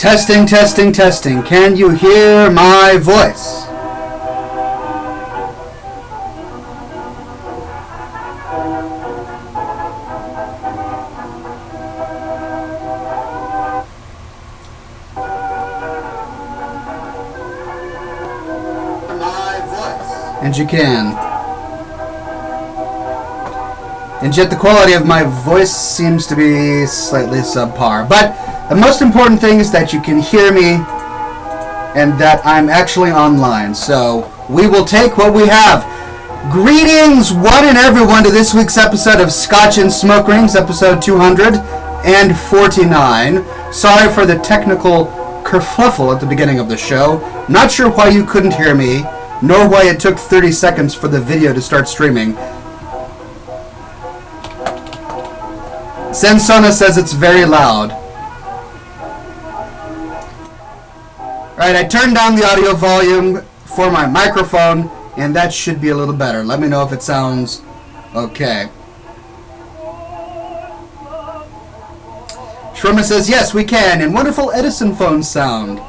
Testing, testing, testing. Can you hear my voice? And you can. And yet the quality of my voice seems to be slightly subpar. But the most important thing is that you can hear me and that I'm actually online. So we will take what we have. Greetings, one and everyone, to this week's episode of Scotch and Smoke Rings, episode 249. Sorry for the technical kerfuffle at the beginning of the show. Not sure why you couldn't hear me, nor why it took 30 seconds for the video to start streaming. Sensona says it's very loud. Alright, I turned down the audio volume for my microphone, and that should be a little better. Let me know if it sounds okay. Shrima says, yes, we can, and wonderful Edison phone sound.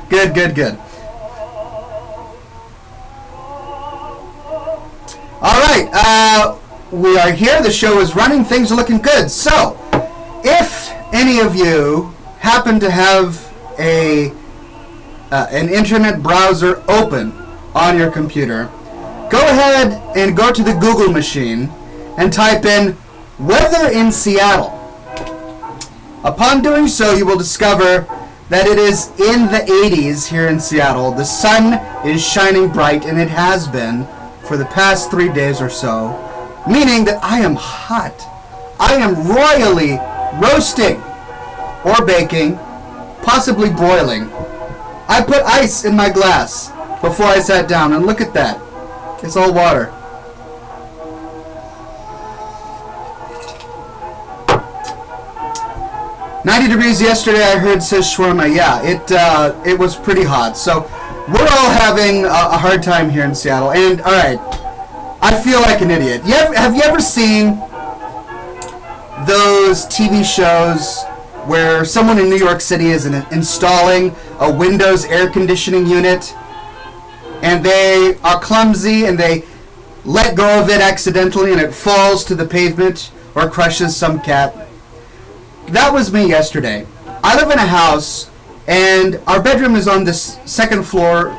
Good, good, good. Alright, we are here. The show is running. Things are looking good. So, if any of you happen to have an internet browser open on your computer, go ahead and go to the Google machine and type in weather in Seattle. Upon doing so, you will discover that it is in the 80s here in Seattle. The sun is shining bright, and it has been for the past 3 days or so, meaning that I am hot. I am royally roasting or baking, possibly broiling. I put ice in my glass before I sat down, and look at that. It's all water. "90 degrees yesterday," I heard, says Shawarma. Yeah, it was pretty hot. So we're all having a hard time here in Seattle. And all right, I feel like an idiot. Have you ever seen those TV shows where someone in New York City is installing a Windows air conditioning unit, and they are clumsy and they let go of it accidentally and it falls to the pavement or crushes some cat? That was me yesterday. I live in a house, and our bedroom is on this second floor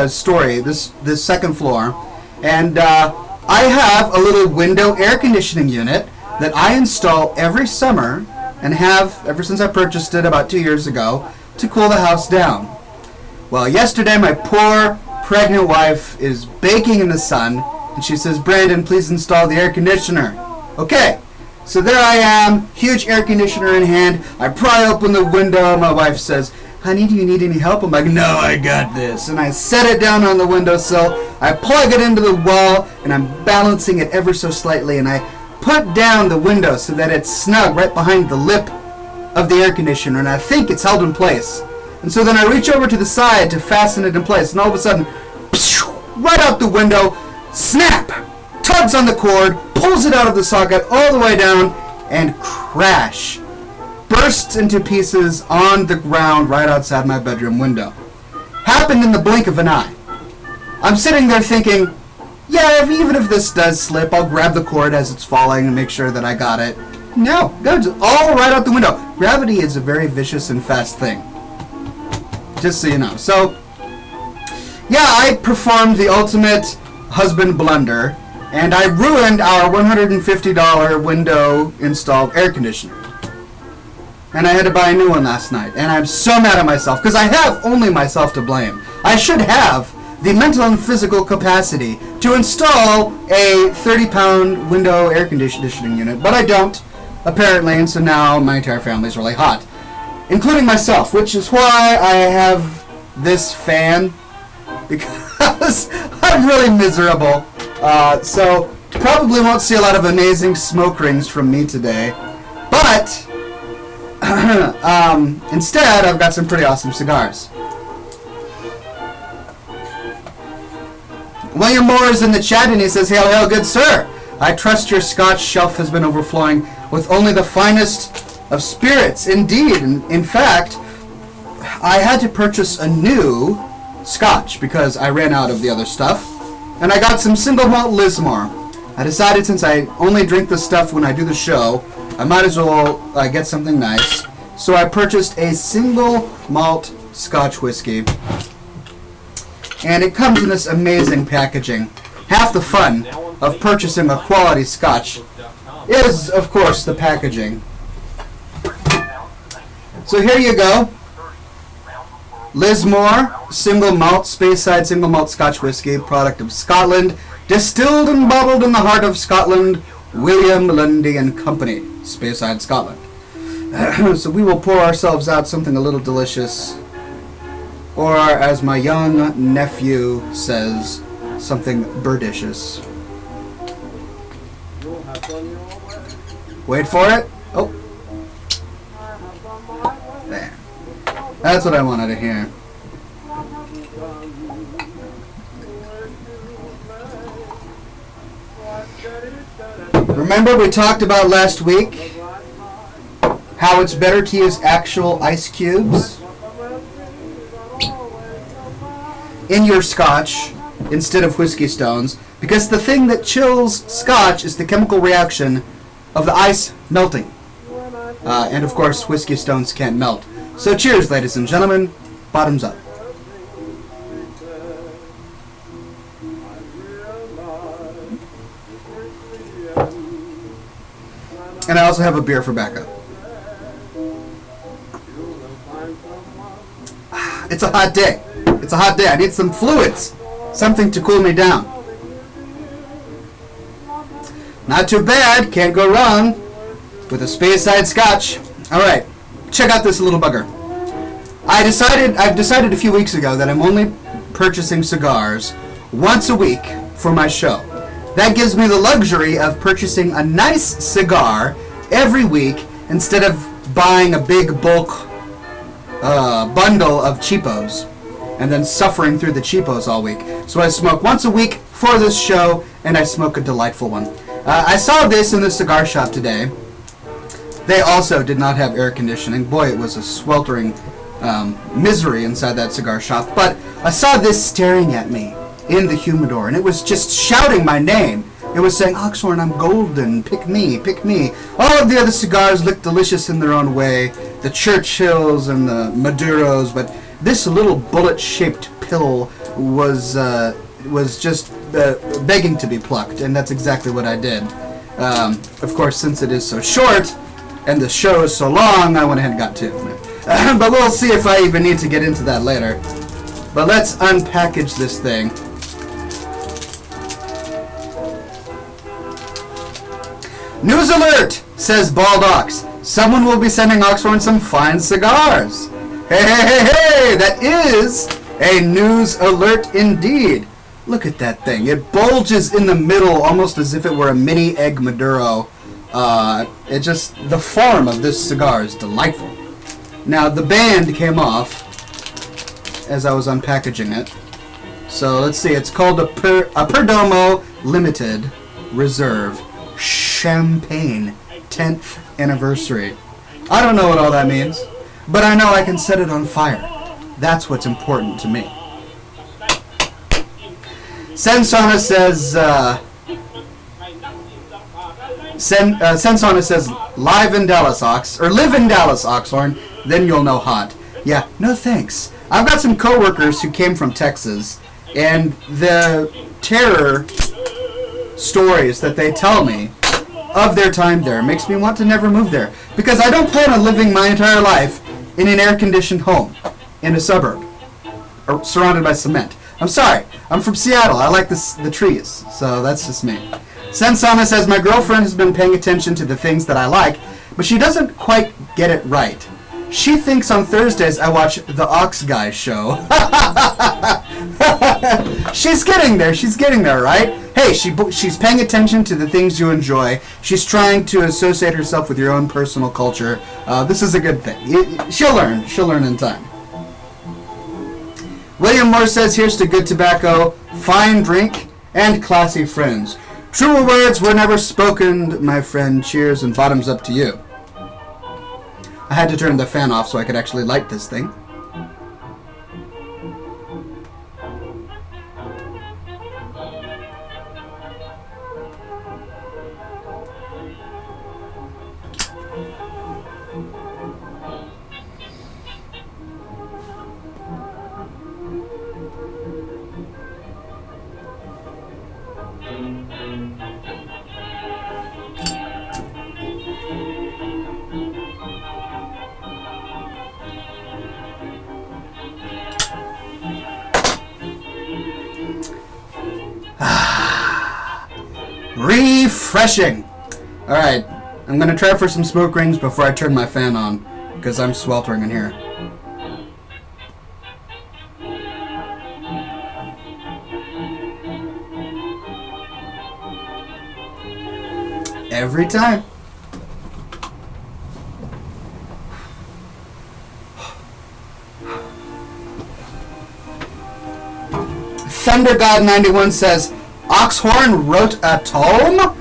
story, this second floor, and I have a little window air conditioning unit that I install every summer and have ever since I purchased it about 2 years ago to cool the house down. Well, yesterday my poor pregnant wife is baking in the sun, and she says, "Brandon, please install the air conditioner." Okay. So there I am, huge air conditioner in hand. I pry open the window. My wife says, "Honey, do you need any help?" I'm like, "No, I got this." And I set it down on the windowsill. I plug it into the wall, and I'm balancing it ever so slightly. And I put down the window so that it's snug right behind the lip of the air conditioner. And I think it's held in place. And so then I reach over to the side to fasten it in place. And all of a sudden, right out the window, snap! Tugs on the cord, pulls it out of the socket all the way down, and crash. Bursts into pieces on the ground right outside my bedroom window. Happened in the blink of an eye. I'm sitting there thinking, yeah, even if this does slip, I'll grab the cord as it's falling and make sure that I got it. No, just all right out the window. Gravity is a very vicious and fast thing. Just so you know. So, yeah, I performed the ultimate husband blunder, and I ruined our $150 window installed air conditioner. And I had to buy a new one last night. And I'm so mad at myself, because I have only myself to blame. I should have the mental and physical capacity to install a 30-pound window air conditioning unit, but I don't, apparently, and so now my entire family is really hot, including myself, which is why I have this fan, because I'm really miserable. So probably won't see a lot of amazing smoke rings from me today, but instead I've got some pretty awesome cigars. William Moore is in the chat and he says, "Hail, hail, good sir. I trust your Scotch shelf has been overflowing." with only the finest of spirits. Indeed, in fact, I had to purchase a new Scotch because I ran out of the other stuff, and I got some single malt Lismore. I decided since I only drink this stuff when I do the show, I might as well get something nice. So I purchased a single malt Scotch whiskey, and it comes in this amazing packaging. Half the fun of purchasing a quality Scotch is, of course, the packaging. So here you go. Lismore single malt, Speyside single malt Scotch whiskey, product of Scotland, distilled and bottled in the heart of Scotland, William Lundy and Company, Speyside, Scotland. So we will pour ourselves out something a little delicious, or as my young nephew says, something birdicious. Wait for it. Oh. There. That's what I wanted to hear. Remember we talked about last week how it's better to use actual ice cubes in your Scotch instead of whiskey stones, because the thing that chills Scotch is the chemical reaction of the ice melting. And of course, whiskey stones can't melt. So cheers, ladies and gentlemen. Bottoms up. And I also have a beer for backup. It's a hot day. It's a hot day. I need some fluids. Something to cool me down. Not too bad. Can't go wrong with a Speyside Scotch. Alright. Check out this little bugger. I've decided a few weeks ago that I'm only purchasing cigars once a week for my show. That gives me the luxury of purchasing a nice cigar every week instead of buying a big bulk bundle of cheapos and then suffering through the cheapos all week. So I smoke once a week for this show, and I smoke a delightful one. I saw this in the cigar shop today. They also did not have air conditioning. Boy, it was a sweltering misery inside that cigar shop. But I saw this staring at me in the humidor, and it was just shouting my name. It was saying, "Oxhorn, I'm golden. Pick me, pick me." All of the other cigars looked delicious in their own way. The Churchills and the Maduros, but this little bullet-shaped pill was just begging to be plucked, and that's exactly what I did. Of course, since it is so short and the show is so long, I went ahead and got two. But we'll see if I even need to get into that later. But let's unpackage this thing. News alert, says Bald Ox. Someone will be sending Oxhorn some fine cigars. Hey, hey, hey, hey, that is a news alert indeed. Look at that thing. It bulges in the middle almost as if it were a mini egg Maduro. The form of this cigar is delightful. Now, the band came off as I was unpackaging it. So, let's see. It's called a Perdomo Limited Reserve Champagne 10th Anniversary. I don't know what all that means, but I know I can set it on fire. That's what's important to me. Sensana says, Sensana says, live in Dallas, live in Dallas, Oxhorn, then you'll know hot. Yeah, no thanks. I've got some coworkers who came from Texas, and the terror stories that they tell me of their time there makes me want to never move there, because I don't plan on living my entire life in an air-conditioned home in a suburb or surrounded by cement. I'm sorry, I'm from Seattle. I like the trees, so that's just me. Sensana says, my girlfriend has been paying attention to the things that I like, but she doesn't quite get it right. She thinks on Thursdays I watch the Ox Guy show. She's getting there, right? Hey, she's paying attention to the things you enjoy. She's trying to associate herself with your own personal culture. This is a good thing. She'll learn in time. William Moore says, here's to good tobacco, fine drink, and classy friends. Truer words were never spoken, my friend. Cheers and bottoms up to you. I had to turn the fan off so I could actually light this thing. Refreshing. Alright, I'm gonna try for some smoke rings before I turn my fan on, because I'm sweltering in here. Every time. Thunder God 91 says, Oxhorn wrote a tome?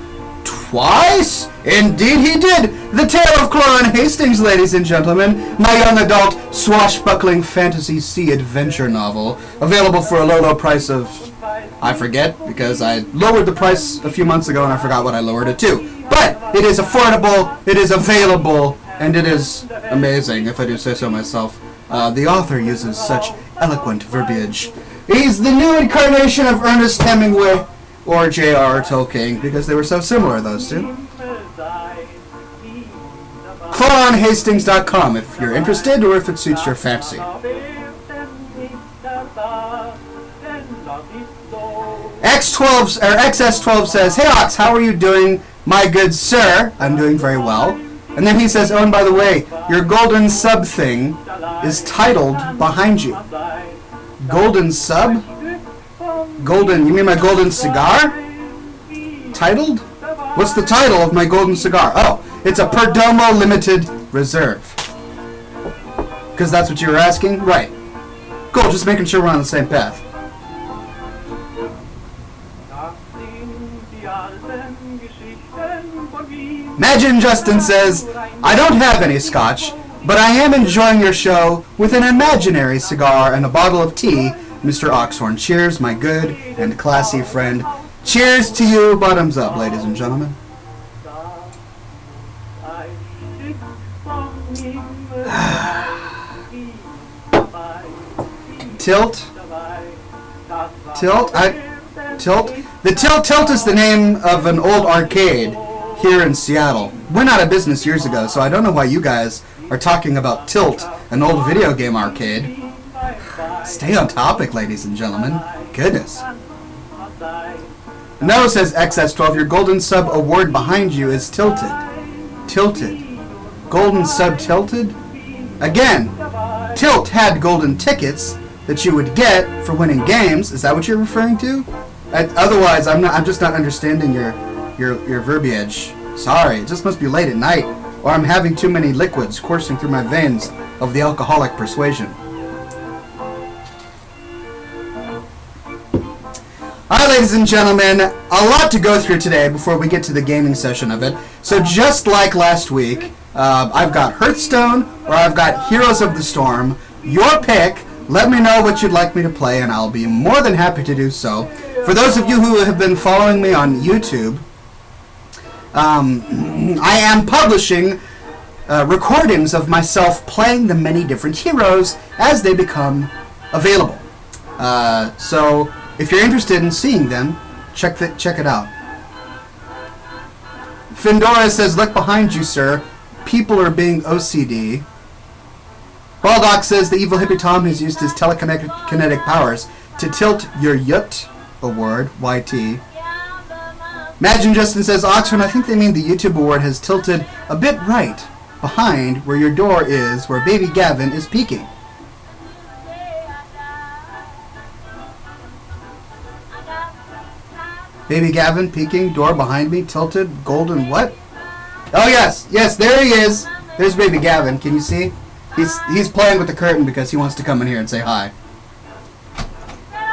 Twice? Indeed he did! The Tale of Cloran Hastings, ladies and gentlemen. My young adult swashbuckling fantasy sea adventure novel. Available for a low price of... I forget, because I lowered the price a few months ago and I forgot what I lowered it to. But it is affordable, it is available, and it is amazing, if I do say so myself. The author uses such eloquent verbiage. He's the new incarnation of Ernest Hemingway or J.R.R. Tolkien, because they were so similar, those two. CloranHastings.com if you're interested or if it suits your fancy. XS12 says, Hey Ox, how are you doing, my good sir? I'm doing very well. And then he says, oh, and by the way, your golden sub thing is titled behind you. Golden sub? Golden, you mean my golden cigar? Titled? What's the title of my golden cigar? Oh, it's a Perdomo Limited Reserve. Because that's what you were asking? Right. Cool, just making sure we're on the same path. Imagine Justin says, I don't have any scotch, but I am enjoying your show with an imaginary cigar and a bottle of tea, Mr. Oxhorn. Cheers, my good and classy friend. Cheers to you. Bottoms up, ladies and gentlemen. Tilt. The Tilt is the name of an old arcade here in Seattle. Went out of business years ago, so I don't know why you guys are talking about Tilt, an old video game arcade. Stay on topic, ladies and gentlemen. Goodness. No, says XS12, your golden sub award behind you is tilted. Tilted. Golden sub tilted? Again, Tilt had golden tickets that you would get for winning games. Is that what you're referring to? Otherwise, I'm just not understanding your verbiage. Sorry, it just must be late at night, or I'm having too many liquids coursing through my veins of the alcoholic persuasion. Alright, ladies and gentlemen, a lot to go through today before we get to the gaming session of it. So just like last week, I've got Hearthstone or I've got Heroes of the Storm. Your pick. Let me know what you'd like me to play and I'll be more than happy to do so. For those of you who have been following me on YouTube, I am publishing recordings of myself playing the many different heroes as they become available. So if you're interested in seeing them, check it out. Findora says, look behind you, sir. People are being OCD. Baldock says the evil hippie Tom has used his telekinetic powers to tilt your yut, award, YT. Imagine Justin says, Oxford, I think they mean the YouTube award has tilted a bit right behind where your door is, where baby Gavin is peeking. Baby Gavin peeking, door behind me, tilted, golden what? Oh yes, there he is. There's baby Gavin, can you see? He's playing with the curtain because he wants to come in here and say hi.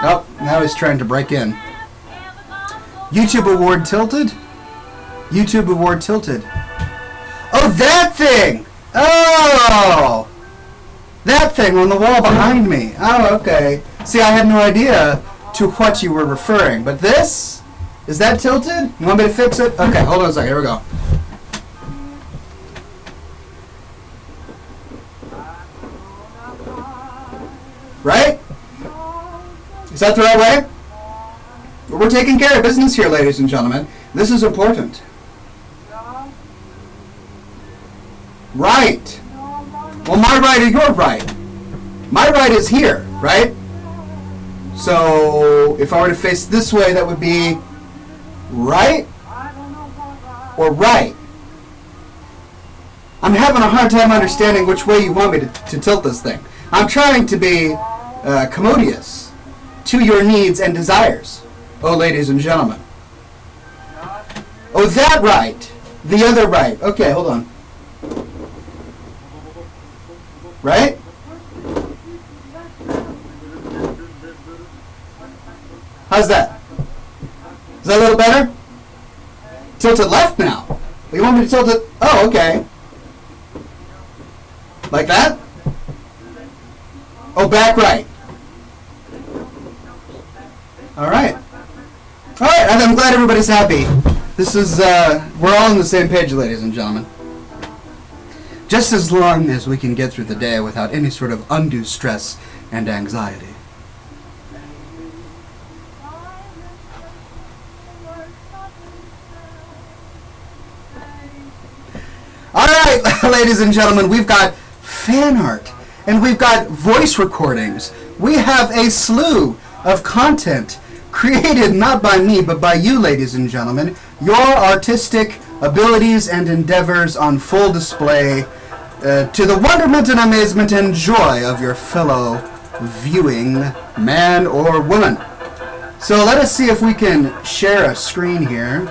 Oh, now he's trying to break in. YouTube Award Tilted? YouTube Award Tilted. Oh, that thing! Oh! That thing on the wall behind me. Oh, okay. See, I had no idea to what you were referring. But this? Is that tilted? You want me to fix it? Okay, hold on a second. Here we go. Right? Is that the right way? We're taking care of business here, ladies and gentlemen. This is important. Right. Well, my right or your right? My right is here, right? So, if I were to face this way, that would be right or right? I'm having a hard time understanding which way you want me to tilt this thing. I'm trying to be commodious to your needs and desires, oh, ladies and gentlemen. Oh, that right. The other right. Okay, hold on. Right? How's that? Is that a little better? Tilt it left now. You want me to tilt it? Oh, okay. Like that? Oh, back right. All right. All right, I'm glad everybody's happy. This is, we're all on the same page, ladies and gentlemen. Just as long as we can get through the day without any sort of undue stress and anxiety. All right, ladies and gentlemen, we've got fan art and we've got voice recordings. We have a slew of content created not by me but by you, ladies and gentlemen. Your artistic abilities and endeavors on full display to the wonderment and amazement and joy of your fellow viewing man or woman. So let us see if we can share a screen here.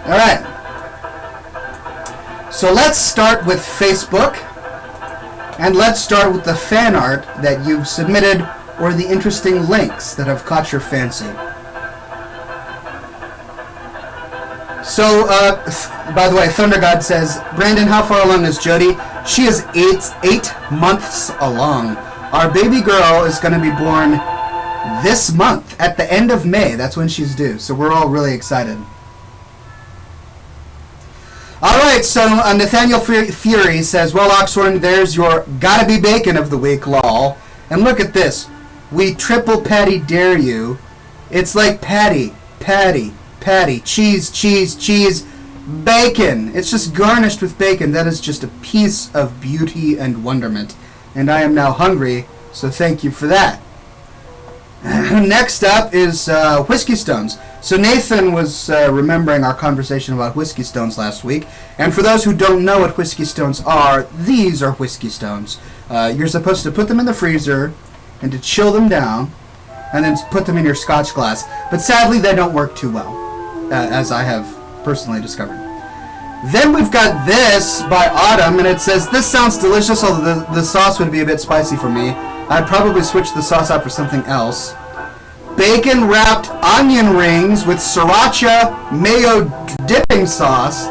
All right. So let's start with Facebook, and let's start with the fan art that you've submitted or the interesting links that have caught your fancy. So, by the way, Thunder God says, Brandon, how far along is Jody? She is 8 months along. Our baby girl is going to be born this month, at the end of May. That's when she's due. So we're all really excited. All right, so Nathaniel Fury says, well, Oxhorn, there's your gotta be bacon of the week, lol. And look at this. We triple patty dare you. It's like patty, cheese, bacon. It's just garnished with bacon. That is just a piece of beauty and wonderment. And I am now hungry, so thank you for that. Next up is Whiskey Stones. So Nathan was remembering our conversation about Whiskey Stones last week. And for those who don't know what Whiskey Stones are, these are Whiskey Stones. You're supposed to put them in the freezer and to chill them down and then put them in your Scotch glass. But sadly, they don't work too well, as I have personally discovered. Then we've got this by Autumn, and it says, this sounds delicious, although the sauce would be a bit spicy for me. I'd probably switch the sauce out for something else. Bacon-wrapped onion rings with sriracha mayo dipping sauce.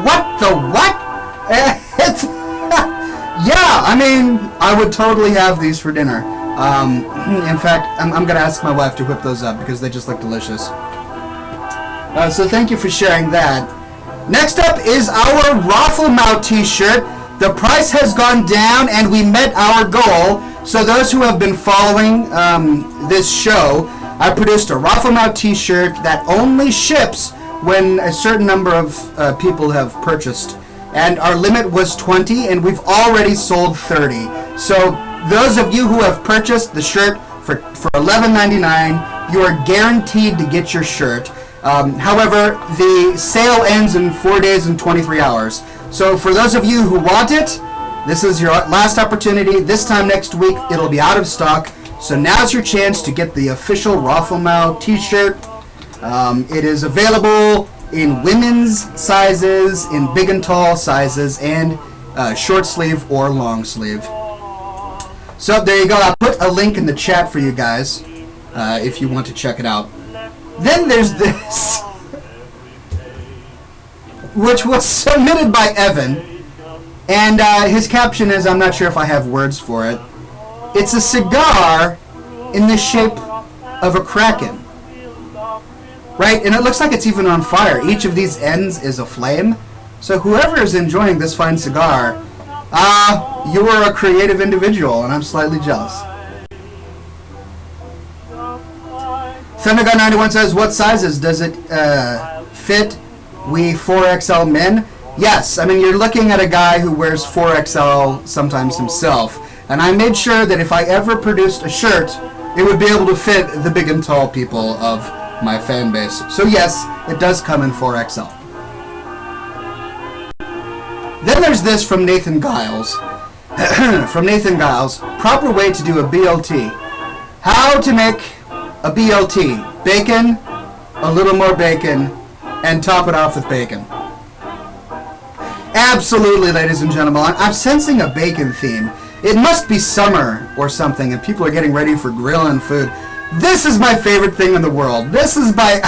What the what? Yeah, I mean, I would totally have these for dinner. In fact, I'm going to ask my wife to whip those up because they just look delicious. So thank you for sharing that. Next up is our Rafflemouth t-shirt. The price has gone down and we met our goal. So those who have been following this show, I produced a Rafflemouth t-shirt that only ships when a certain number of people have purchased. And our limit was 20 and we've already sold 30. So those of you who have purchased the shirt for $11.99, you are guaranteed to get your shirt. However, the sale ends in 4 days and 23 hours. So for those of you who want it, this is your last opportunity. This time next week, it'll be out of stock. So now's your chance to get the official Rafflemouth t-shirt. It is available in women's sizes, in big and tall sizes, and short sleeve or long sleeve. So there you go. I'll put a link in the chat for you guys if you want to check it out. Then there's this, which was submitted by Evan, and his caption is, I'm not sure if I have words for it. It's a cigar in the shape of a kraken. Right? And it looks like it's even on fire. Each of these ends is a flame. So whoever is enjoying this fine cigar, you are a creative individual, and I'm slightly jealous. ThunderGuy91 says, what sizes does it fit we 4XL men? Yes, I mean, you're looking at a guy who wears 4XL sometimes himself. And I made sure that if I ever produced a shirt, it would be able to fit the big and tall people of my fan base. So yes, it does come in 4XL. Then there's this from Nathan Giles. From Nathan Giles, proper way to do a BLT. How to make a BLT. Bacon, a little more bacon, and top it off with bacon. Absolutely, ladies and gentlemen. I'm sensing a bacon theme. It must be summer or something, and people are getting ready for grilling food. This is my favorite thing in the world. This is by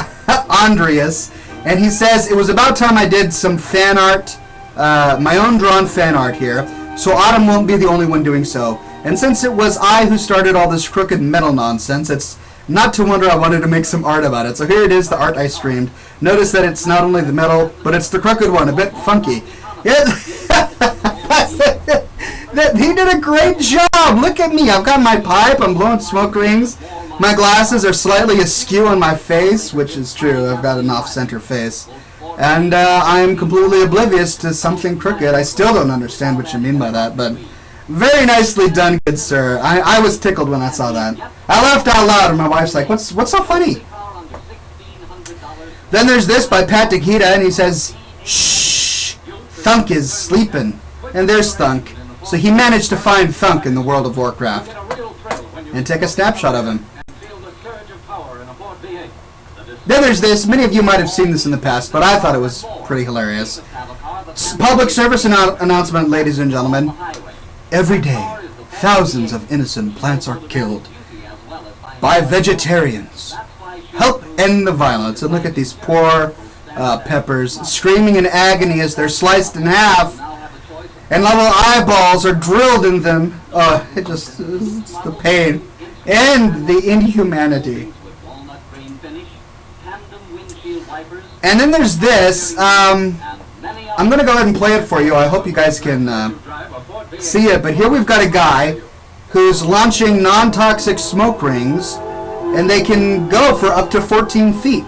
Andreas, and he says, it was about time I did some fan art, my own drawn fan art here, so Autumn won't be the only one doing so. And since it was I who started all this crooked metal nonsense, it's not to wonder I wanted to make some art about it. So here it is, the art I streamed. Notice that it's not only the metal, but it's the crooked one, a bit funky. He did a great job. Look at me. I've got my pipe. I'm blowing smoke rings. My glasses are slightly askew on my face, which is true. I've got an off-center face. And I'm completely oblivious to something crooked. I still don't understand what you mean by that, but very nicely done, good sir. I was tickled when I saw that. I laughed out loud, and my wife's like, what's so funny? Then there's this by Pat Takita, and he says, shh, Thunk is sleeping. And there's Thunk. So he managed to find Thunk in the world of Warcraft. And take a snapshot of him. Then there's this. Many of you might have seen this in the past, but I thought it was pretty hilarious. Public service announcement, ladies and gentlemen. Every day, thousands of innocent plants are killed by vegetarians. Help end the violence. And look at these poor peppers screaming in agony as they're sliced in half. And little eyeballs are drilled in them. It's the pain and the inhumanity. And then there's this. I'm going to go ahead and play it for you. I hope you guys can see it. But here we've got a guy who's launching non-toxic smoke rings, and they can go for up to 14 feet.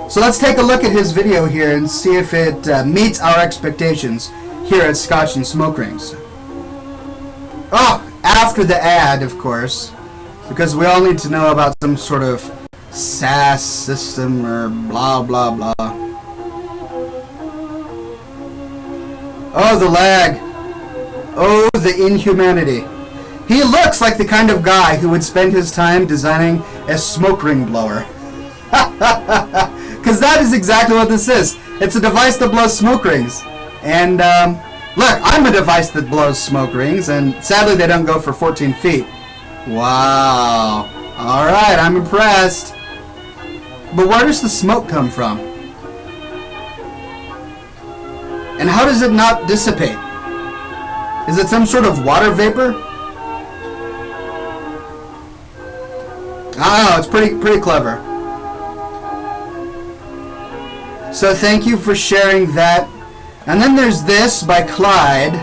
So let's take a look at his video here and see if it meets our expectations here at Scotch and Smoke Rings. Oh, after the ad, of course, because we all need to know about some sort of SAS system or blah blah blah. Oh, the lag. Oh, the inhumanity. He looks like the kind of guy who would spend his time designing a smoke ring blower. Because that is exactly what this is. It's a device that blows smoke rings. And, look, I'm a device that blows smoke rings, and sadly they don't go for 14 feet. Wow. Alright, I'm impressed. But where does the smoke come from? And how does it not dissipate? Is it some sort of water vapor? I don't know, it's pretty clever. So thank you for sharing that. And then there's this by Clyde.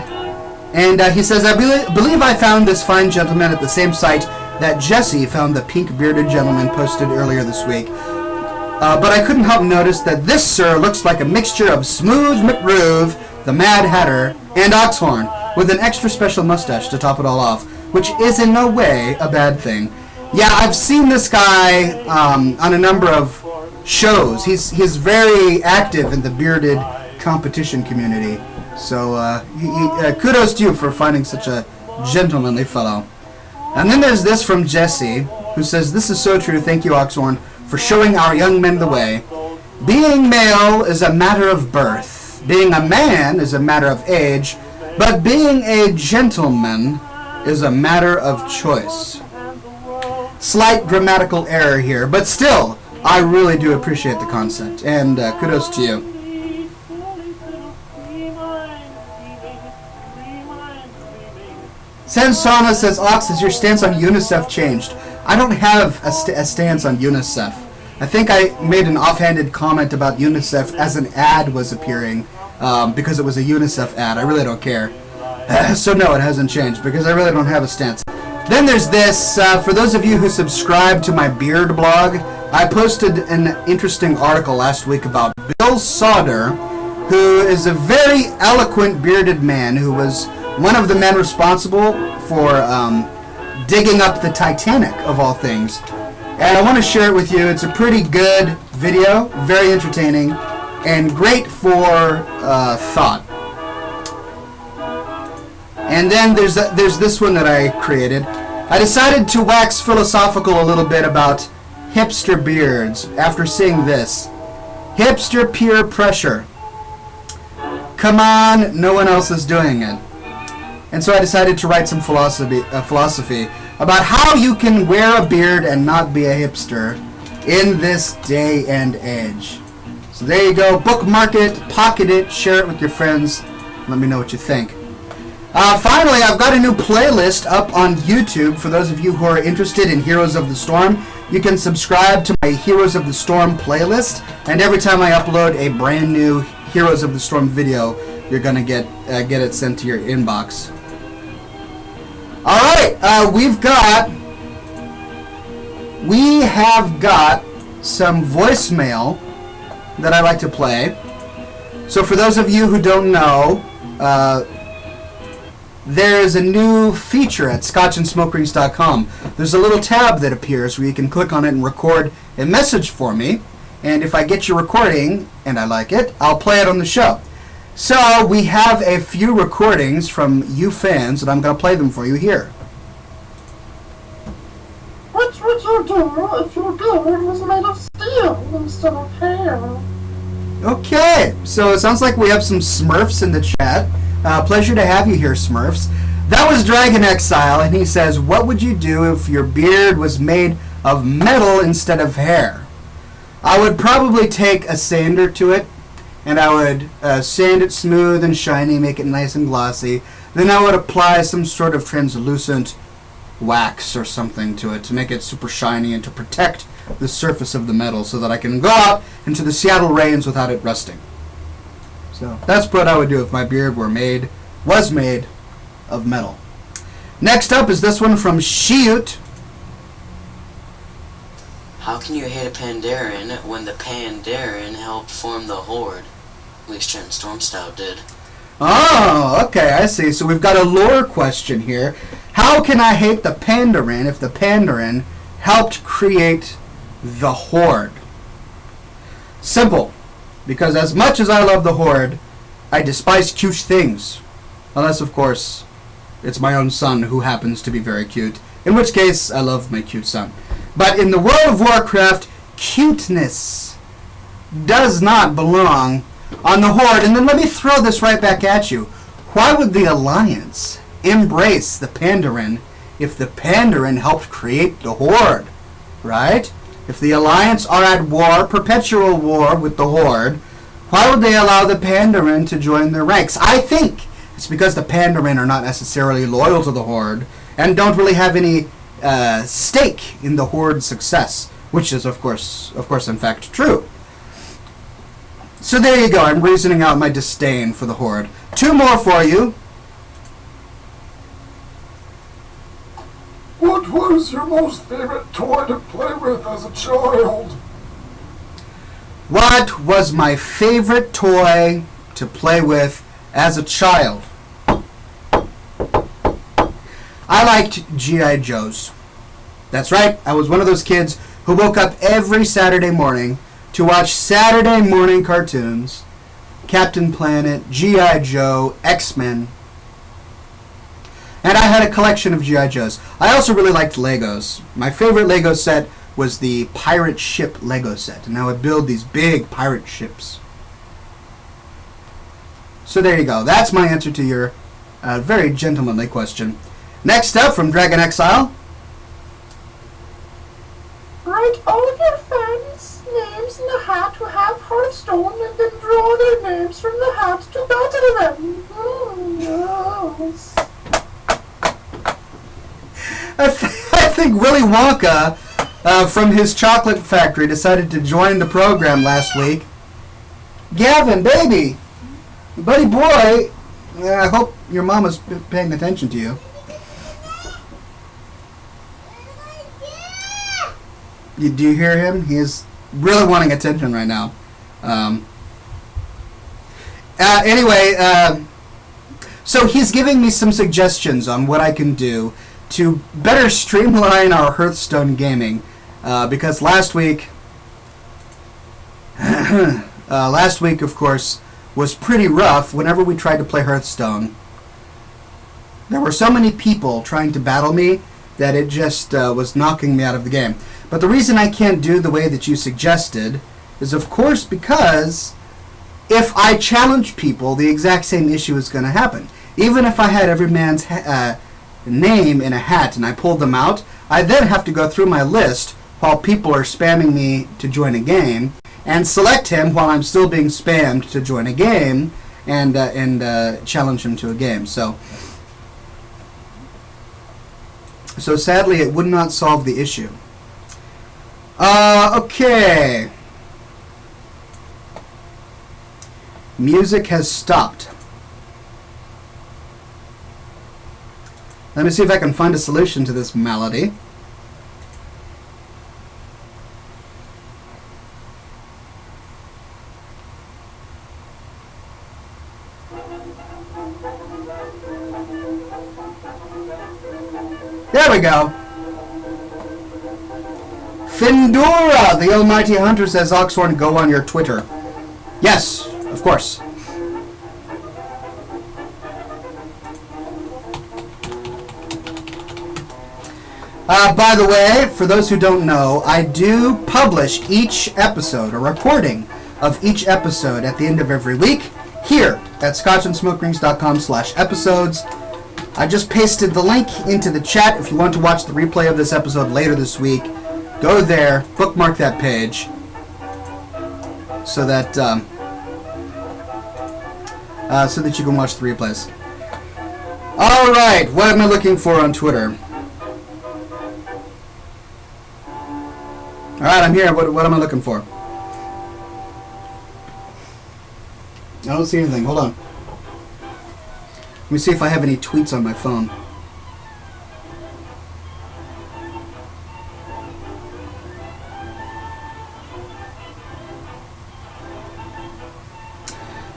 And he says, I believe I found this fine gentleman at the same site that Jesse found the pink-bearded gentleman posted earlier this week. But I couldn't help notice that this, sir, looks like a mixture of Smooth McRoove, the Mad Hatter, and Oxhorn, with an extra special mustache to top it all off, which is in no way a bad thing. Yeah, I've seen this guy on a number of shows. He's very active in the bearded competition community. So kudos to you for finding such a gentlemanly fellow. And then there's this from Jesse, who says, this is so true. Thank you, Oxhorn, for showing our young men the way. Being male is a matter of birth. Being a man is a matter of age. But being a gentleman is a matter of choice. Slight grammatical error here, but still, I really do appreciate the concept, and kudos to you. Sansana says, Ox, has your stance on UNICEF changed? I don't have a stance on UNICEF. I think I made an offhanded comment about UNICEF as an ad was appearing, because it was a UNICEF ad. I really don't care. So no, it hasn't changed, because I really don't have a stance. Then there's this, for those of you who subscribe to my beard blog, I posted an interesting article last week about Bill Sauter, who is a very eloquent bearded man who was one of the men responsible for digging up the Titanic, of all things. And I want to share it with you. It's a pretty good video, very entertaining, and great for thought. And then there's this one that I created. I decided to wax philosophical a little bit about hipster beards after seeing this. Hipster peer pressure. Come on, no one else is doing it. And so I decided to write some philosophy about how you can wear a beard and not be a hipster in this day and age. So there you go. Bookmark it, pocket it, share it with your friends. Let me know what you think. Finally, I've got a new playlist up on YouTube for those of you who are interested in Heroes of the Storm. You can subscribe to my Heroes of the Storm playlist, and every time I upload a brand new Heroes of the Storm video, you're going to get it sent to your inbox. Alright, we have got some voicemail that I like to play. So for those of you who don't know, there is a new feature at scotchandsmokerings.com. There's a little tab that appears where you can click on it and record a message for me. And if I get your recording and I like it, I'll play it on the show. So we have a few recordings from you fans, and I'm going to play them for you here. What would you do if your beard was made of steel instead of hair? Okay, so it sounds like we have some Smurfs in the chat. Pleasure to have you here, Smurfs. That was Dragon Exile, and he says, what would you do if your beard was made of metal instead of hair? I would probably take a sander to it, and I would sand it smooth and shiny, make it nice and glossy. Then I would apply some sort of translucent wax or something to it to make it super shiny and to protect the surface of the metal so that I can go out into the Seattle rains without it rusting. So that's what I would do if my beard was made of metal. Next up is this one from Shiut. How can you hate a Pandaren when the Pandaren helped form the Horde? At least Trent Stormstout did. Oh, okay, I see. So we've got a lore question here. How can I hate the Pandaren if the Pandaren helped create the Horde? Simple. Because as much as I love the Horde, I despise cute things. Unless, of course, it's my own son who happens to be very cute. In which case, I love my cute son. But in the world of Warcraft, cuteness does not belong on the Horde. And then let me throw this right back at you. Why would the Alliance embrace the Pandaren if the Pandaren helped create the Horde? Right? If the Alliance are at war, perpetual war with the Horde, why would they allow the Pandaren to join their ranks? I think it's because the Pandaren are not necessarily loyal to the Horde and don't really have any stake in the Horde's success, which is, of course, in fact, true. So there you go. I'm reasoning out my disdain for the Horde. Two more for you. What was your most favorite toy to play with as a child? What was my favorite toy to play with as a child? I liked G.I. Joes. That's right, I was one of those kids who woke up every Saturday morning to watch Saturday morning cartoons, Captain Planet, G.I. Joe, X-Men. And I had a collection of G.I. Joes. I also really liked Legos. My favorite Lego set was the pirate ship Lego set, and I would build these big pirate ships. So there you go. That's my answer to your very gentlemanly question. Next up, from Dragon Exile. Write all of your fans' names in a hat to have Hearthstone and then draw their names from the hat to battle them. Yes. I think Willy Wonka from his chocolate factory decided to join the program last week. Gavin, baby, buddy boy, I hope your mama's paying attention to you. Do you hear him? He is really wanting attention right now. Anyway, so he's giving me some suggestions on what I can do to better streamline our Hearthstone gaming. Because last week, of course, was pretty rough. Whenever we tried to play Hearthstone, there were so many people trying to battle me that it just was knocking me out of the game. But the reason I can't do the way that you suggested is, of course, because if I challenge people, the exact same issue is going to happen. Even if I had every man's name in a hat and I pulled them out, I then have to go through my list while people are spamming me to join a game and select him while I'm still being spammed to join a game and challenge him to a game. So sadly, it would not solve the issue. Okay. Music has stopped. Let me see if I can find a solution to this malady. There we go. Findura, the Almighty Hunter, says, Oxhorn, go on your Twitter. Yes, of course. By the way, for those who don't know, I do publish each episode, a recording of each episode at the end of every week, here at scotchandsmokerings.com/episodes. I just pasted the link into the chat. If you want to watch the replay of this episode later this week, go there, bookmark that page, so that you can watch the replays. All right, what am I looking for on Twitter? All right, I'm here. What am I looking for? I don't see anything. Hold on. Let me see if I have any tweets on my phone.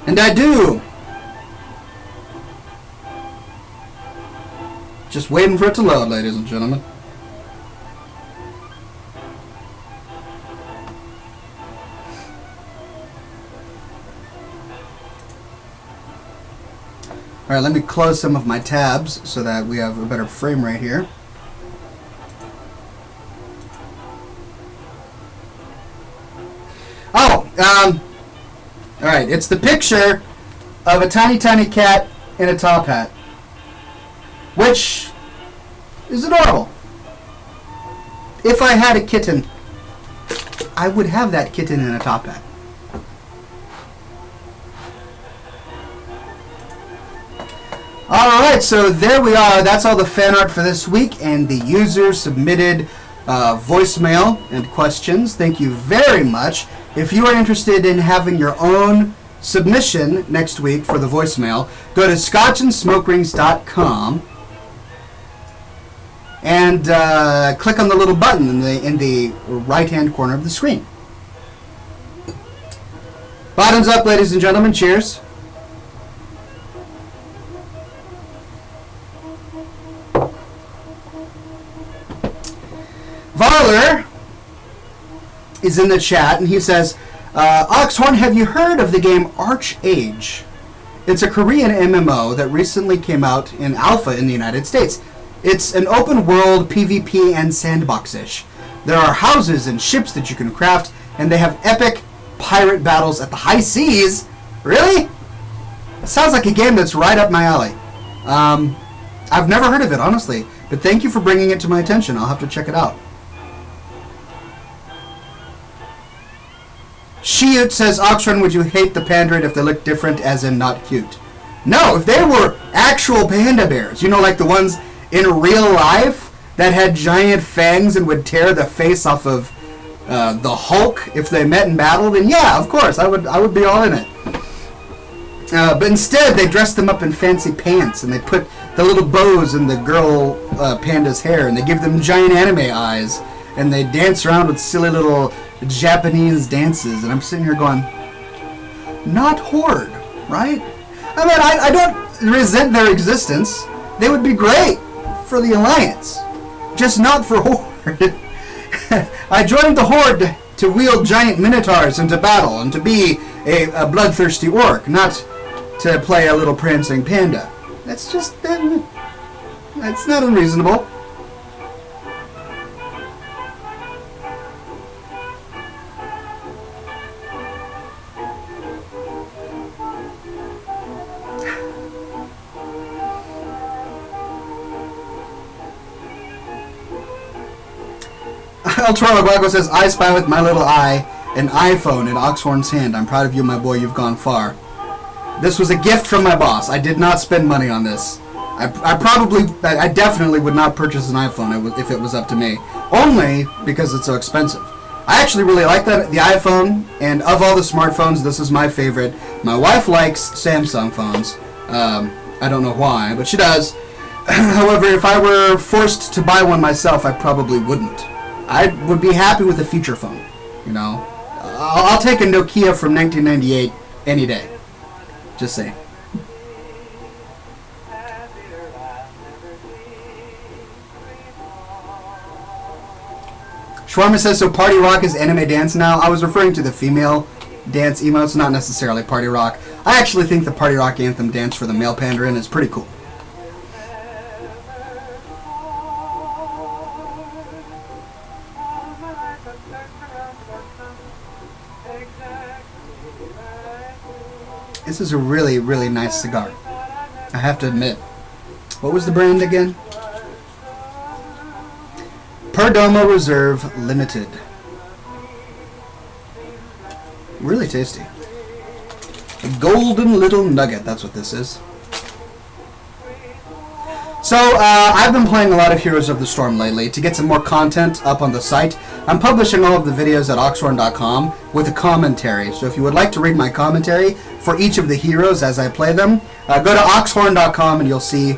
And I do. Just waiting for it to load, ladies and gentlemen. Alright, let me close some of my tabs so that we have a better frame rate here. Oh, alright, it's the picture of a tiny, tiny cat in a top hat, which is adorable. If I had a kitten, I would have that kitten in a top hat. Alright, so there we are. That's all the fan art for this week and the user submitted voicemail and questions. Thank you very much. If you are interested in having your own submission next week for the voicemail, go to scotchandsmokerings.com and click on the little button in the right-hand corner of the screen. Bottoms up, ladies and gentlemen. Cheers. Varler is in the chat, and he says, Oxhorn, have you heard of the game Archage? It's a Korean MMO that recently came out in alpha in the United States. It's an open world PvP and sandbox-ish. There are houses and ships that you can craft, and they have epic pirate battles at the high seas. Really? It sounds like a game that's right up my alley. I've never heard of it, honestly, but thank you for bringing it to my attention. I'll have to check it out. Shiut says, Oxhorn, would you hate the pandroid if they looked different, as in not cute? No, if they were actual panda bears, you know, like the ones in real life that had giant fangs and would tear the face off of the Hulk if they met in battle, then yeah, of course, I would be all in it. But instead, they dress them up in fancy pants, and they put the little bows in the girl panda's hair, and they give them giant anime eyes, and they dance around with silly little Japanese dances, and I'm sitting here going, not Horde, right? I mean, I don't resent their existence. They would be great for the Alliance, just not for Horde. I joined the Horde to wield giant minotaurs into battle and to be a bloodthirsty orc, not to play a little prancing panda. That's just, that's not unreasonable. El Toro Guago says, I spy with my little eye an iPhone in Oxhorn's hand. I'm proud of you, my boy. You've gone far. This was a gift from my boss. I did not spend money on this. I definitely would not purchase an iPhone if it was up to me. Only because it's so expensive. I actually really like the iPhone, and of all the smartphones, this is my favorite. My wife likes Samsung phones. I don't know why, but she does. However, if I were forced to buy one myself, I probably wouldn't. I would be happy with a feature phone, you know. I'll take a Nokia from 1998 any day. Just saying. Shawarma says, so Party Rock is anime dance now? I was referring to the female dance emotes, not necessarily Party Rock. I actually think the Party Rock anthem dance for the male Pandaren is pretty cool. This is a really, really nice cigar, I have to admit. What was the brand again? Perdomo Reserve Limited. Really tasty. A golden little nugget, that's what this is. So, I've been playing a lot of Heroes of the Storm lately. To get some more content up on the site, I'm publishing all of the videos at Oxhorn.com with a commentary. So if you would like to read my commentary for each of the heroes as I play them, go to Oxhorn.com and you'll see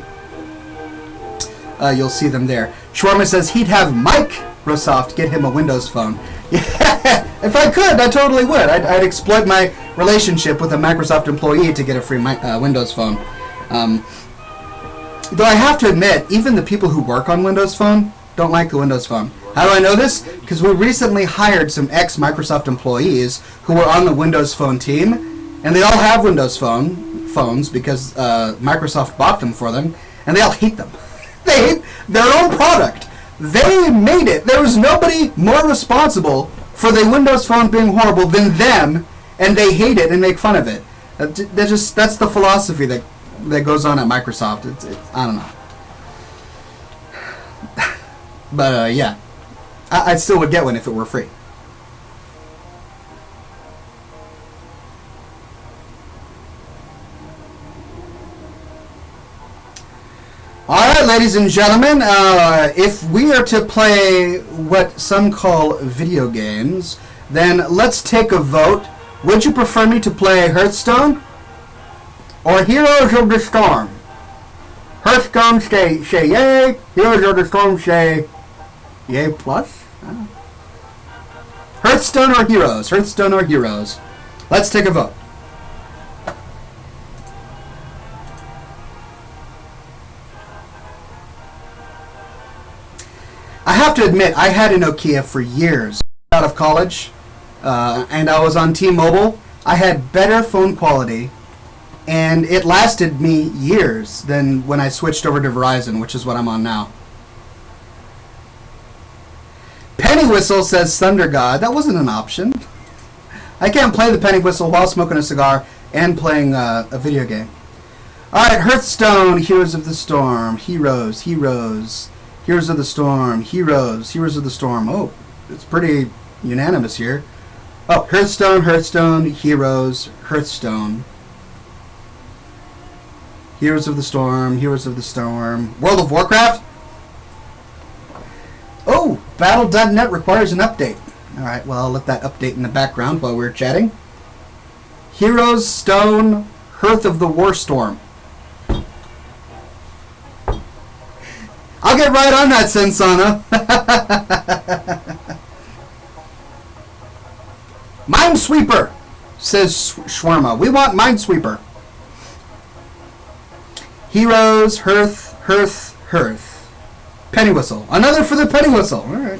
them there. Shawarma says he'd have Microsoft get him a Windows phone. Yeah, if I could, I totally would. I'd exploit my relationship with a Microsoft employee to get a free Windows phone. Though I have to admit, even the people who work on Windows Phone don't like the Windows Phone. How do I know this? Because we recently hired some ex-Microsoft employees who were on the Windows Phone team, and they all have Windows phones because Microsoft bought them for them, and they all hate them. They hate their own product. They made it. There was nobody more responsible for the Windows Phone being horrible than them, and they hate it and make fun of it. That's the philosophy that goes on at Microsoft. I don't know. But yeah, I still would get one if it were free. Alright, ladies and gentlemen, if we are to play what some call video games, then let's take a vote. Would you prefer me to play Hearthstone or Heroes of the Storm? Hearthstone say yay, Heroes of the Storm say yay plus? Hearthstone or Heroes? Hearthstone or Heroes? Let's take a vote. I have to admit, I had a Nokia for years out of college, and I was on T-Mobile. I had better phone quality, and it lasted me years than when I switched over to Verizon, which is what I'm on now. Penny penny whistle, says Thunder God. That wasn't an option. I can't play the penny whistle while smoking a cigar and playing a video game. Alright, Hearthstone, Heroes of the Storm. Heroes, Heroes. Heroes of the Storm. Heroes, Heroes of the Storm. Oh, it's pretty unanimous here. Oh, Hearthstone, Hearthstone, Heroes, Hearthstone. Heroes of the Storm, Heroes of the Storm. World of Warcraft? Oh, Battle.net requires an update. Alright, well, I'll let that update in the background while we're chatting. Heroes, Stone, Hearth of the Warstorm. I'll get right on that, Sensana. Minesweeper, says Shawarma. We want Minesweeper. Heroes, Hearth, Hearth, Hearth. Penny Whistle. Another for the Penny Whistle. All right.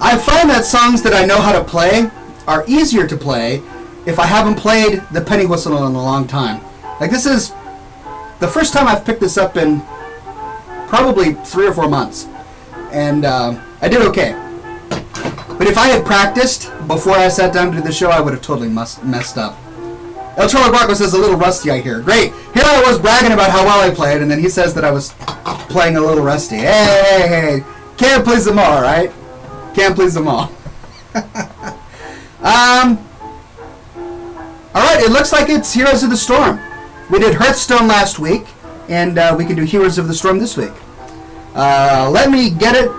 I find that songs that I know how to play are easier to play if I haven't played the penny whistle in a long time. Like, this is the first time I've picked this up in probably 3 or 4 months. And I did okay. But if I had practiced before I sat down to do the show, I would have totally messed up. El Cholo Guaco says, a little rusty, I hear. Great. Here I was bragging about how well I played, and then he says that I was playing a little rusty. Hey. Can't please them all, right? Can't please them all. Alright, it looks like it's Heroes of the Storm. We did Hearthstone last week, and we can do Heroes of the Storm this week. Let me get it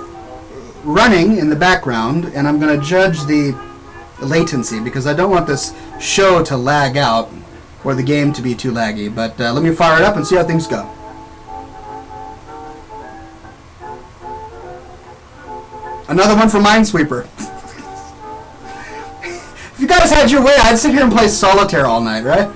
running in the background, and I'm going to judge the latency, because I don't want this show to lag out, or the game to be too laggy. But let me fire it up and see how things go. Another one for Minesweeper. If you guys had your way, I'd sit here and play solitaire all night, right?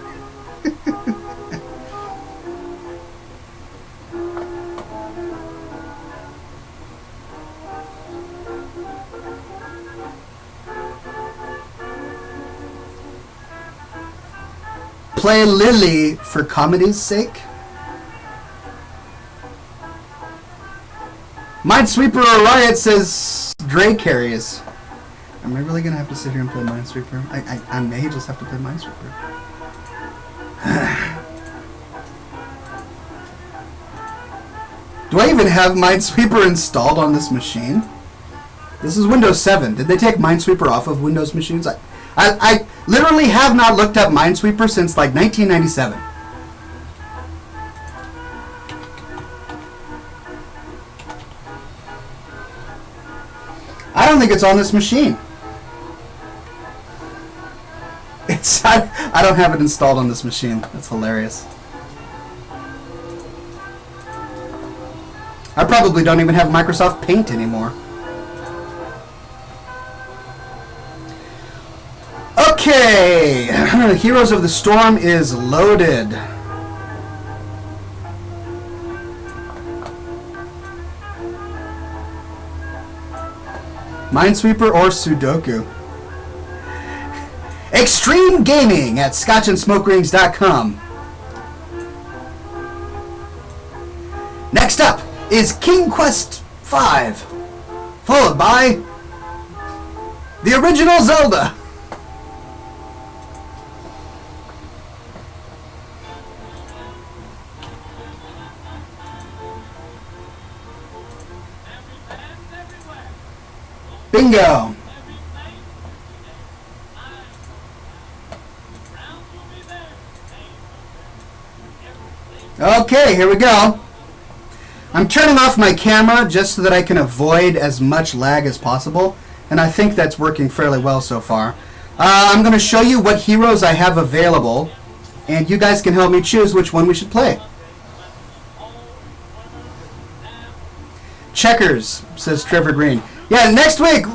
Play Lily for comedy's sake. Minesweeper or Riot says Dre carries. Am I really going to have to sit here and play Minesweeper? I may just have to play Minesweeper. Do I even have Minesweeper installed on this machine? This is Windows 7. Did they take Minesweeper off of Windows machines? I literally have not looked up Minesweeper since like 1997. I don't think it's on this machine. I don't have it installed on this machine. That's hilarious. I probably don't even have Microsoft Paint anymore. Okay, Heroes of the Storm is loaded. Minesweeper or Sudoku? Extreme Gaming at scotchandsmokerings.com. Next up is King Quest V, followed by the original Zelda. Bingo! Okay, here we go. I'm turning off my camera just so that I can avoid as much lag as possible, and I think that's working fairly well so far. I'm going to show you what heroes I have available, and you guys can help me choose which one we should play. Checkers, says Trevor Green. Yeah, next week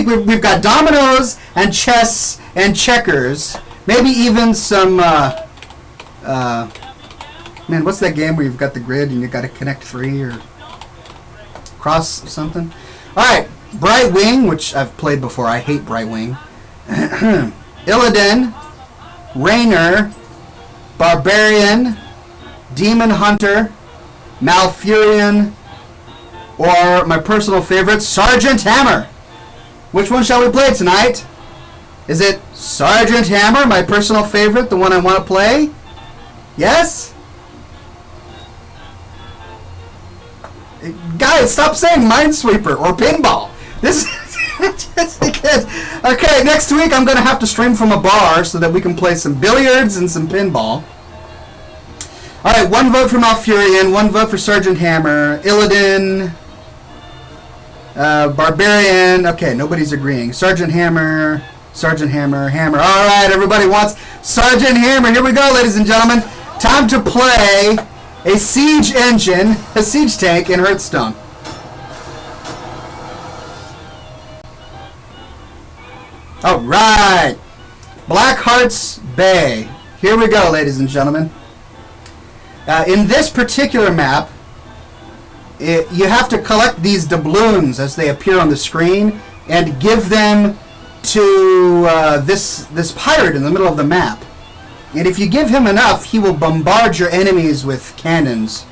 we've got dominoes and chess and checkers. Maybe even some, man, what's that game where you've got the grid and you've got to connect 3 or cross something? Alright, Bright Wing, which I've played before. I hate Bright Wing. Illidan, Raynor, Barbarian, Demon Hunter, Malfurion, or my personal favorite, Sergeant Hammer. Which one shall we play tonight? Is it Sergeant Hammer, my personal favorite, the one I want to play? Yes? Guys, stop saying Minesweeper or Pinball. This is okay, next week I'm going to have to stream from a bar so that we can play some billiards and some pinball. Alright, 1 vote for Malfurion, 1 vote for Sergeant Hammer, Illidan, Barbarian. Okay, nobody's agreeing. Sergeant Hammer, Hammer. Alright, everybody wants Sergeant Hammer. Here we go, ladies and gentlemen. Time to play a siege engine, a siege tank in Hearthstone. Alright. Blackheart's Bay. Here we go, ladies and gentlemen. In this particular map, you have to collect these doubloons as they appear on the screen and give them to this pirate in the middle of the map. And if you give him enough, he will bombard your enemies with cannons.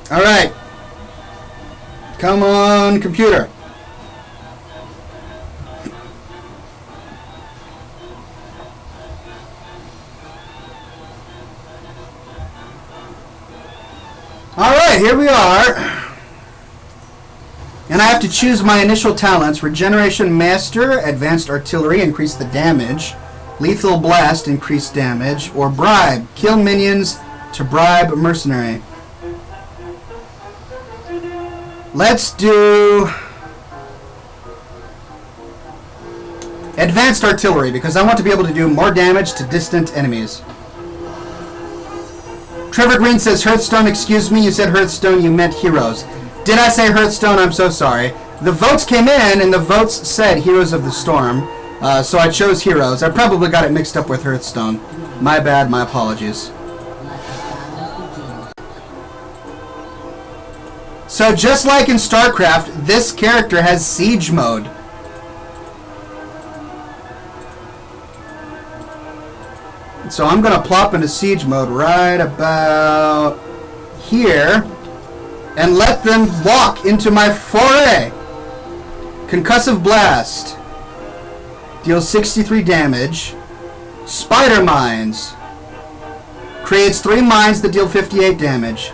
Alright. Come on, computer. Alright, here we are. And I have to choose my initial talents. Regeneration Master, Advanced Artillery, increase the damage. Lethal Blast, increase damage. Or Bribe, kill minions to bribe a mercenary. Let's do Advanced Artillery, because I want to be able to do more damage to distant enemies. Trevor Green says Hearthstone. Excuse me, you said Hearthstone, you meant Heroes. Did I say Hearthstone? I'm so sorry. The votes came in, and the votes said Heroes of the Storm, so I chose Heroes. I probably got it mixed up with Hearthstone. My bad, my apologies. So just like in StarCraft, this character has Siege mode. So I'm going to plop into Siege mode right about here and let them walk into my foray. Concussive Blast. Deals 63 damage. Spider Mines. Creates 3 mines that deal 58 damage.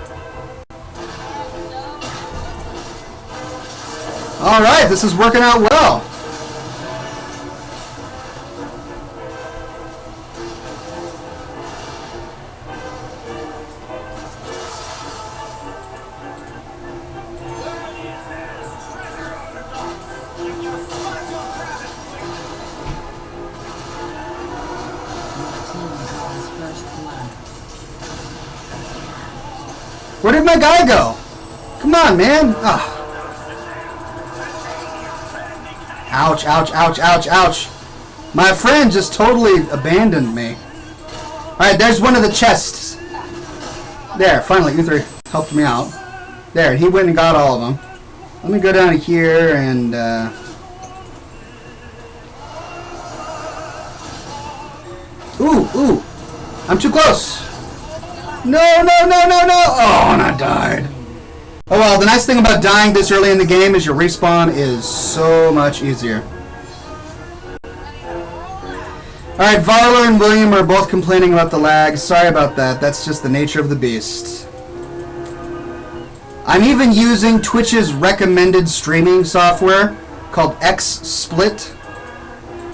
Alright, this is working out well. Where did my guy go? Come on, man. Ugh. Ouch, ouch, ouch, ouch, ouch. My friend just totally abandoned me. Alright, there's one of the chests. There, finally, Uther helped me out. There, he went and got all of them. Let me go down here and... Ooh. I'm too close. No. Oh, and I died. Oh well, the nice thing about dying this early in the game is your respawn is so much easier. Alright, Varler and William are both complaining about the lag. Sorry about that. That's just the nature of the beast. I'm even using Twitch's recommended streaming software called XSplit.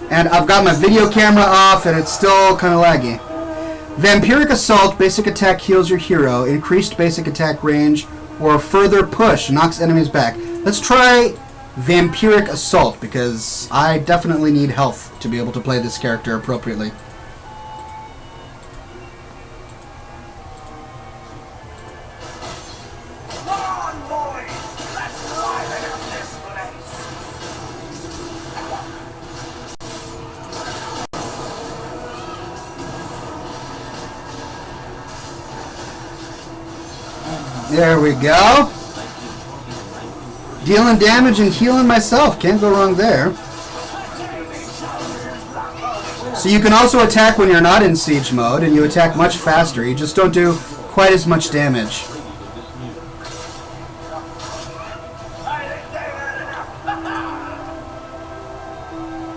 And I've got my video camera off and it's still kind of laggy. Vampiric Assault, basic attack heals your hero, increased basic attack range, or further push, knocks enemies back. Let's try Vampiric Assault, because I definitely need health to be able to play this character appropriately. There we go. Dealing damage and healing myself. Can't go wrong there. So you can also attack when you're not in siege mode, and you attack much faster. You just don't do quite as much damage.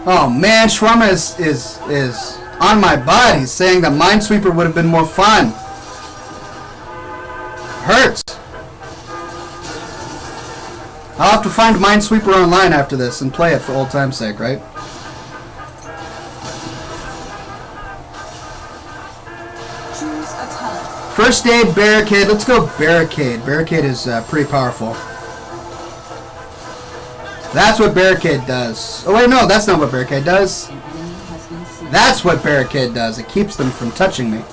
Oh man, Shawarma is on my body saying that Minesweeper would have been more fun. Hurts. I'll have to find Minesweeper online after this and play it for old time's sake, right? Choose a talent. First aid, barricade. Let's go barricade. Barricade is pretty powerful. That's what barricade does. Oh wait, no, that's not what barricade does. An enemy has been slain. That's what barricade does. It keeps them from touching me.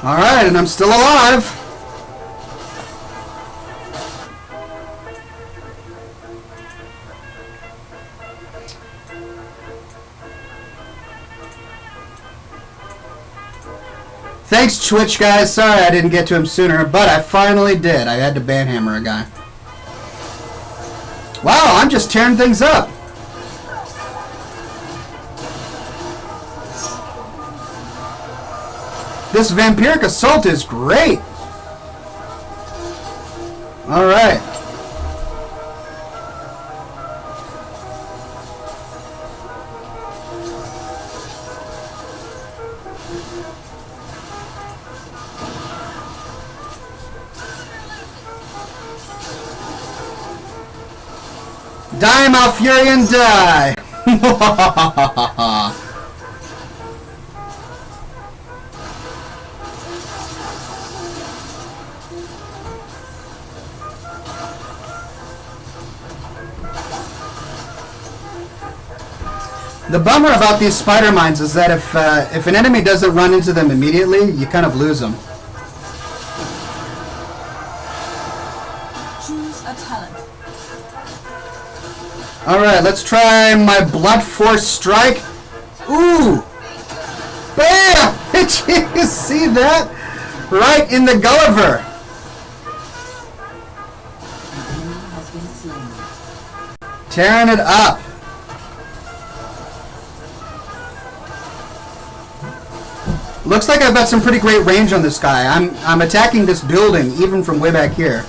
Alright, and I'm still alive. Thanks, Twitch guys. Sorry I didn't get to him sooner, but I finally did. I had to banhammer a guy. Wow, I'm just tearing things up. This Vampiric Assault is great. Alright. Die, Malfurion, die! The bummer about these spider mines is that if an enemy doesn't run into them immediately, you kind of lose them. Choose a talent. Alright, let's try my Blunt Force Strike. Ooh! Bam! Did you see that? Right in the Gulliver. An enemy has been slain. Tearing it up. Looks like I've got some pretty great range on this guy. I'm attacking this building even from way back here.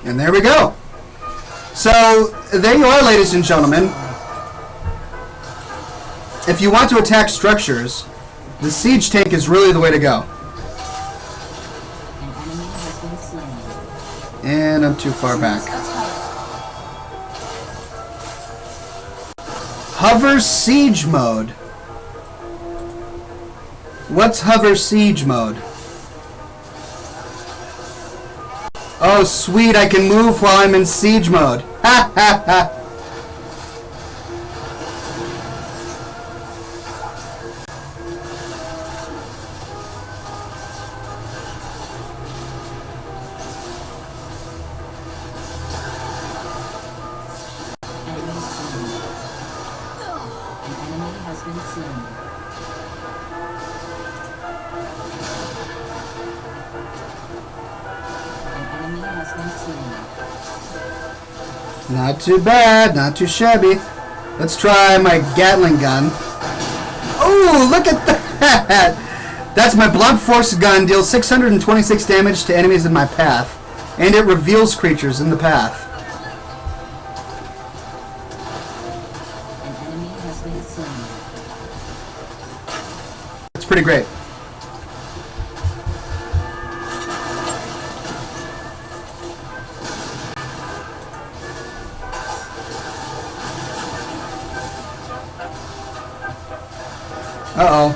And there we go. So there you are, ladies and gentlemen. If you want to attack structures, the siege tank is really the way to go. An enemy has been slain. And I'm too far back. Choose a talent. Hover siege mode. What's hover siege mode? Oh sweet, I can move while I'm in siege mode. Ha ha ha. Enemy slain. An enemy has been slain. An enemy has been slain. Not too bad, not too shabby. Let's try my Gatling gun. Ooh, look at that! That's my blunt force gun. Deals 626 damage to enemies in my path. And it reveals creatures in the path. An enemy has been slain. It's pretty great. Uh-oh.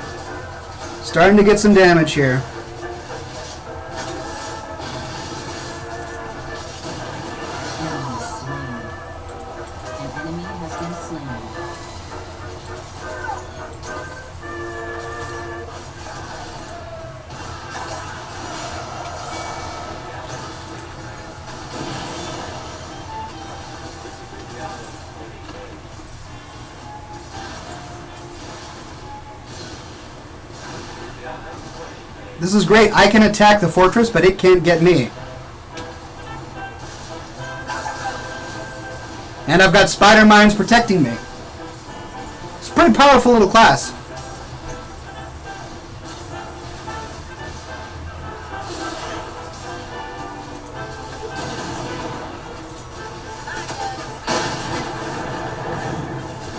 Starting to get some damage here. Enemy slain. An enemy has been slain. This is great. I can attack the fortress, but it can't get me. And I've got spider mines protecting me. It's a pretty powerful little class.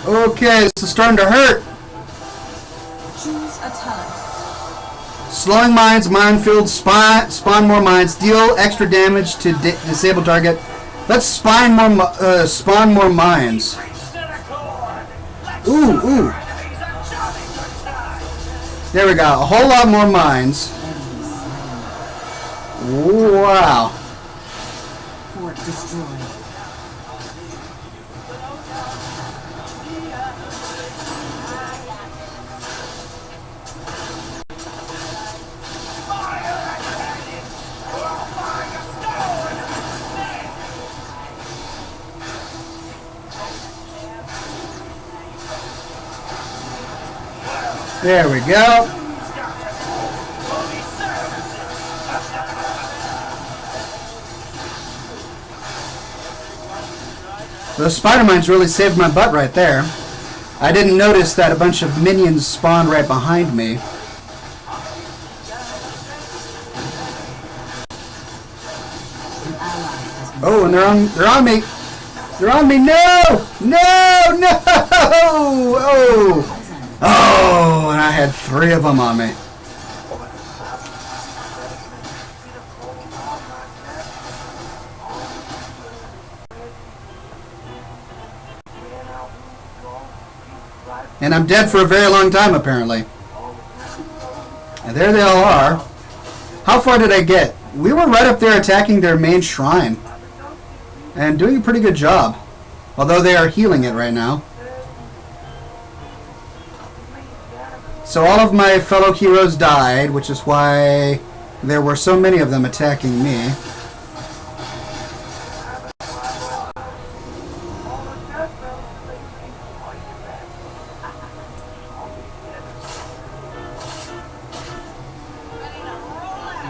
Okay, this is starting to hurt. Choose a type. Slowing mines, minefield, spawn more mines, deal extra damage to disable target. Let's spawn more mines. Ooh, ooh. There we go. A whole lot more mines. Wow. Fort destroyed. There we go. Those spider mines really saved my butt right there. I didn't notice that a bunch of minions spawned right behind me. Oh, and they're on me. They're on me. No! No! No! Oh! Oh, and I had 3 of them on me. And I'm dead for a very long time, apparently. And there they all are. How far did I get? We were right up there attacking their main shrine. And doing a pretty good job. Although they are healing it right now. So all of my fellow heroes died, which is why there were so many of them attacking me. An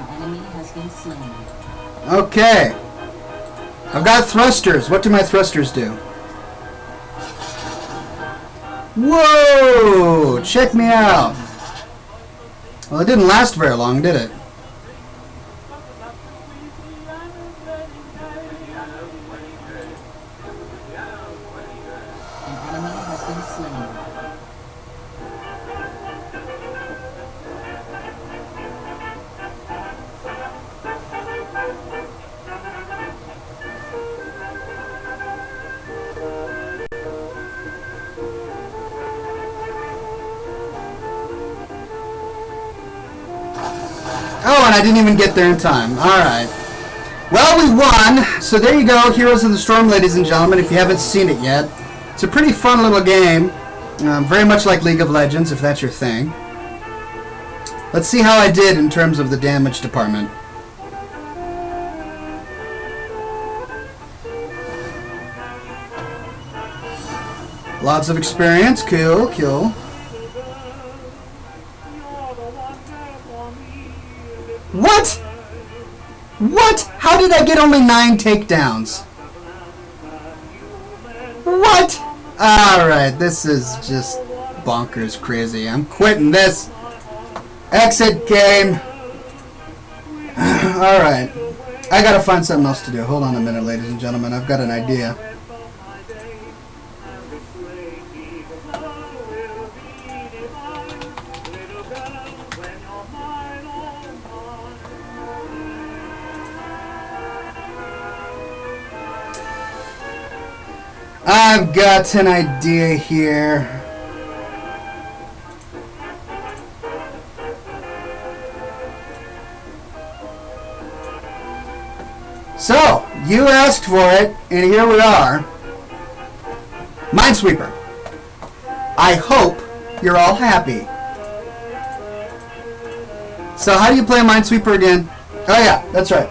enemy has been slain. Okay. I've got thrusters. What do my thrusters do? Whoa! Check me out. Well, it didn't last very long, did it? An enemy has been slain. Oh, and I didn't even get there in time. Alright. Well, we won. So there you go, Heroes of the Storm, ladies and gentlemen, if you haven't seen it yet. It's a pretty fun little game. Very much like League of Legends, if that's your thing. Let's see how I did in terms of the damage department. Lots of experience. Cool, cool. What? What? How did I get only 9 takedowns? What? Alright, this is just bonkers crazy. I'm quitting this. Exit game. Alright. I gotta find something else to do. Hold on a minute, ladies and gentlemen. I've got an idea. I've got an idea here. So, you asked for it, and here we are. Minesweeper. I hope you're all happy. So, how do you play Minesweeper again? Oh yeah, that's right.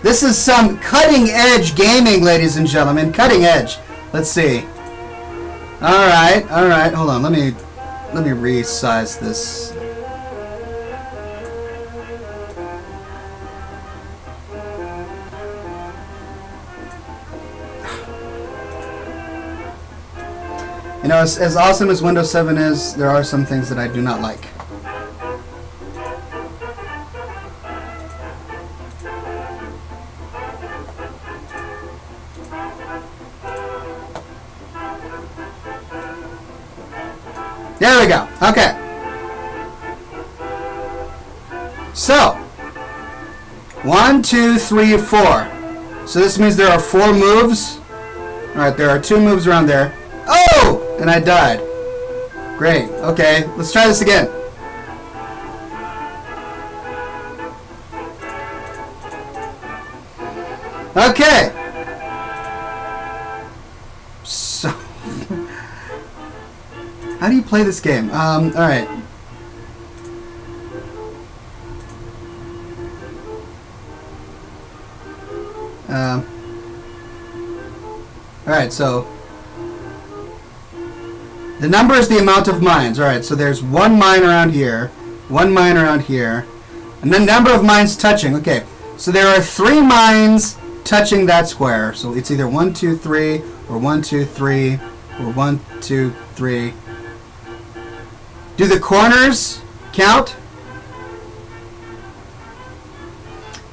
This is some cutting-edge gaming, ladies and gentlemen. Cutting edge. Let's see. Alright. Hold on, let me resize this. You know, as awesome as Windows 7 is, there are some things that I do not like. There we go. Okay. So, 1, 2, 3, 4. So this means there are 4 moves. Alright, there are 2 moves around there. Oh! And I died. Great. Okay, let's try this again. Okay. So, how do you play this game? Alright. Alright, so the number is the amount of mines. Alright, so there's 1 mine around here, 1 mine around here, and the number of mines touching. Okay, so there are 3 mines touching that square. So it's either 1, 2, 3, or 1, 2, 3, or 1, 2, 3. Do the corners count?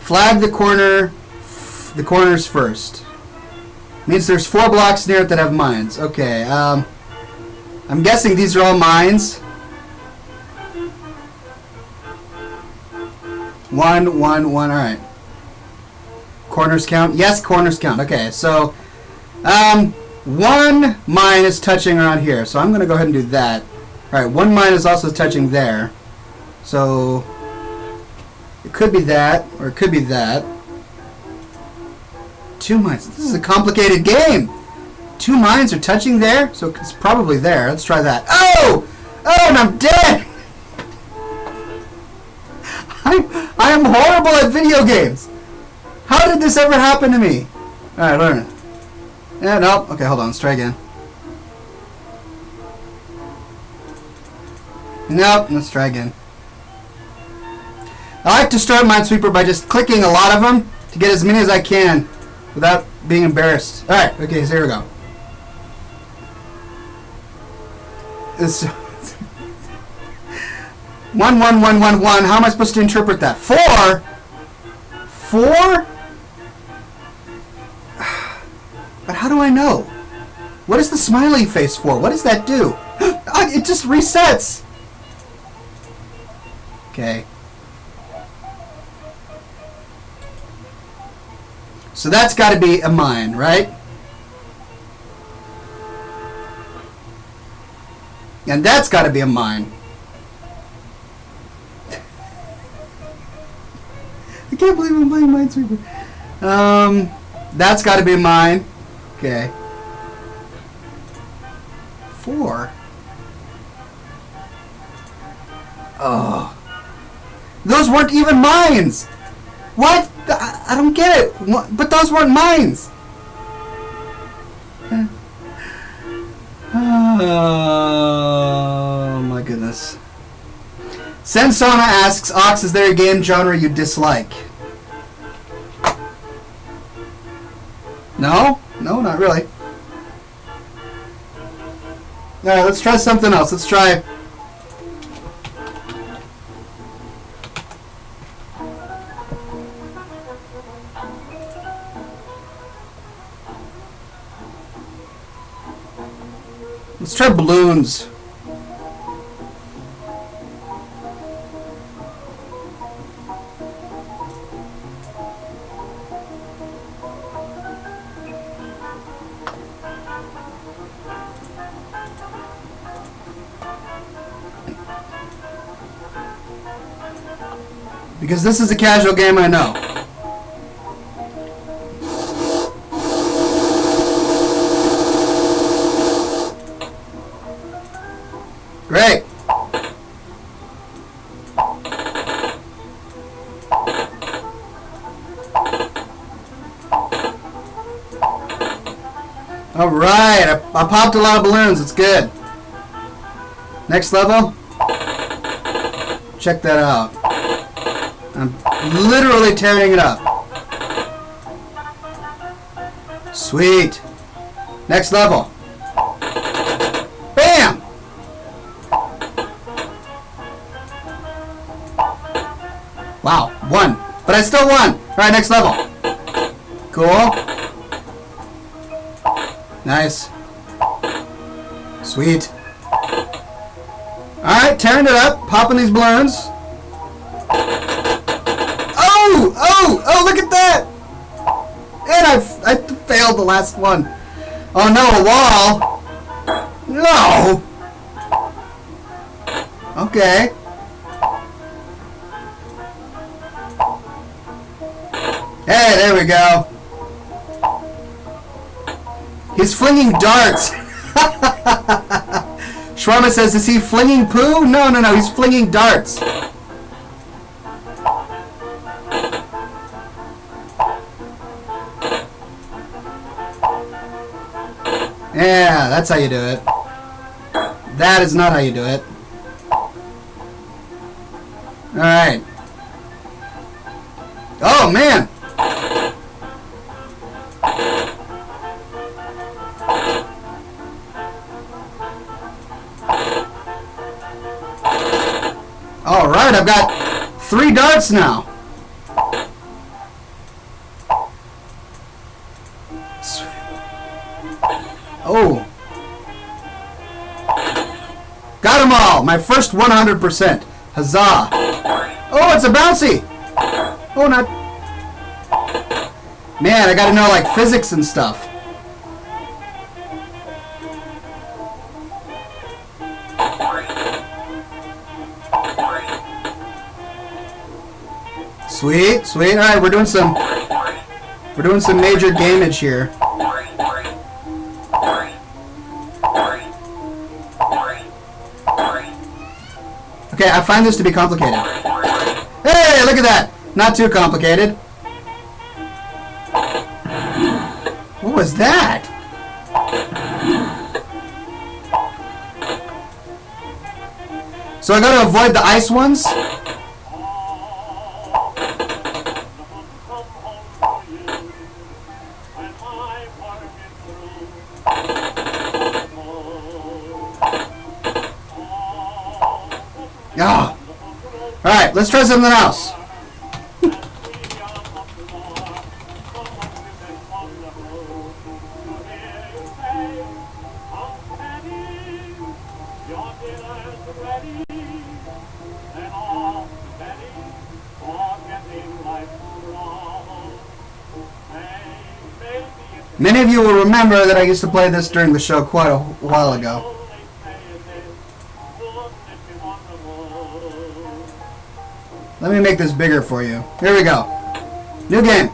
Flag the corners first. Means there's 4 blocks near it that have mines. Okay, I'm guessing these are all mines. 1, 1, 1. All right. Corners count? Yes, corners count. Okay, so 1 mine is touching around here. So I'm going to go ahead and do that. All right, 1 mine is also touching there. So it could be that, or it could be that. 2 mines. This is a complicated game. 2 mines are touching there, so it's probably there. Let's try that. Oh! Oh, and I'm dead! I am horrible at video games. How did this ever happen to me? Alright, learn it. Yeah, nope. Okay, hold on. Let's try again. Nope. Let's try again. I like to start Minesweeper by just clicking a lot of them to get as many as I can without being embarrassed. Alright, okay, so here we go. This 1, 1, 1, 1, 1. How am I supposed to interpret that? 4? 4? But how do I know? What is the smiley face for? What does that do? It just resets. Okay. So that's got to be a mine, right? And that's got to be a mine. I can't believe I'm playing Minesweeper. That's got to be a mine. Okay. 4. Oh. Those weren't even mines! What? I don't get it. What? But those weren't mines! Oh my goodness. Sensona asks, Ox, is there a game genre you dislike? No? No, not really. Alright, let's try something else. Let's try... Let's try balloons. Because this is a casual game, I know. Great. All right, I popped a lot of balloons. It's good. Next level. Check that out. I'm literally tearing it up. Sweet. Next level. Bam! Wow, won. But I still won. Alright, next level. Cool. Nice. Sweet. Alright, tearing it up. Popping these balloons. Oh, look at that! And I failed the last one. Oh no, a wall. No! Okay. Hey, there we go. He's flinging darts. Shawarma says, is he flinging poo? No, he's flinging darts. Yeah, that's how you do it. That is not how you do it. Alright. Oh, man! Alright, I've got 3 darts now. Oh. Got them all! My first 100%. Huzzah! Oh, it's a bouncy! Oh, not... Man, I gotta know, like, physics and stuff. Sweet, sweet. Alright, we're doing some major gameage here. Okay, I find this to be complicated. Hey, look at that! Not too complicated. What was that? So I gotta avoid the ice ones? Ah. Alright, let's try something else. Many of you will remember that I used to play this during the show quite a while ago. Let me make this bigger for you. Here we go. New game.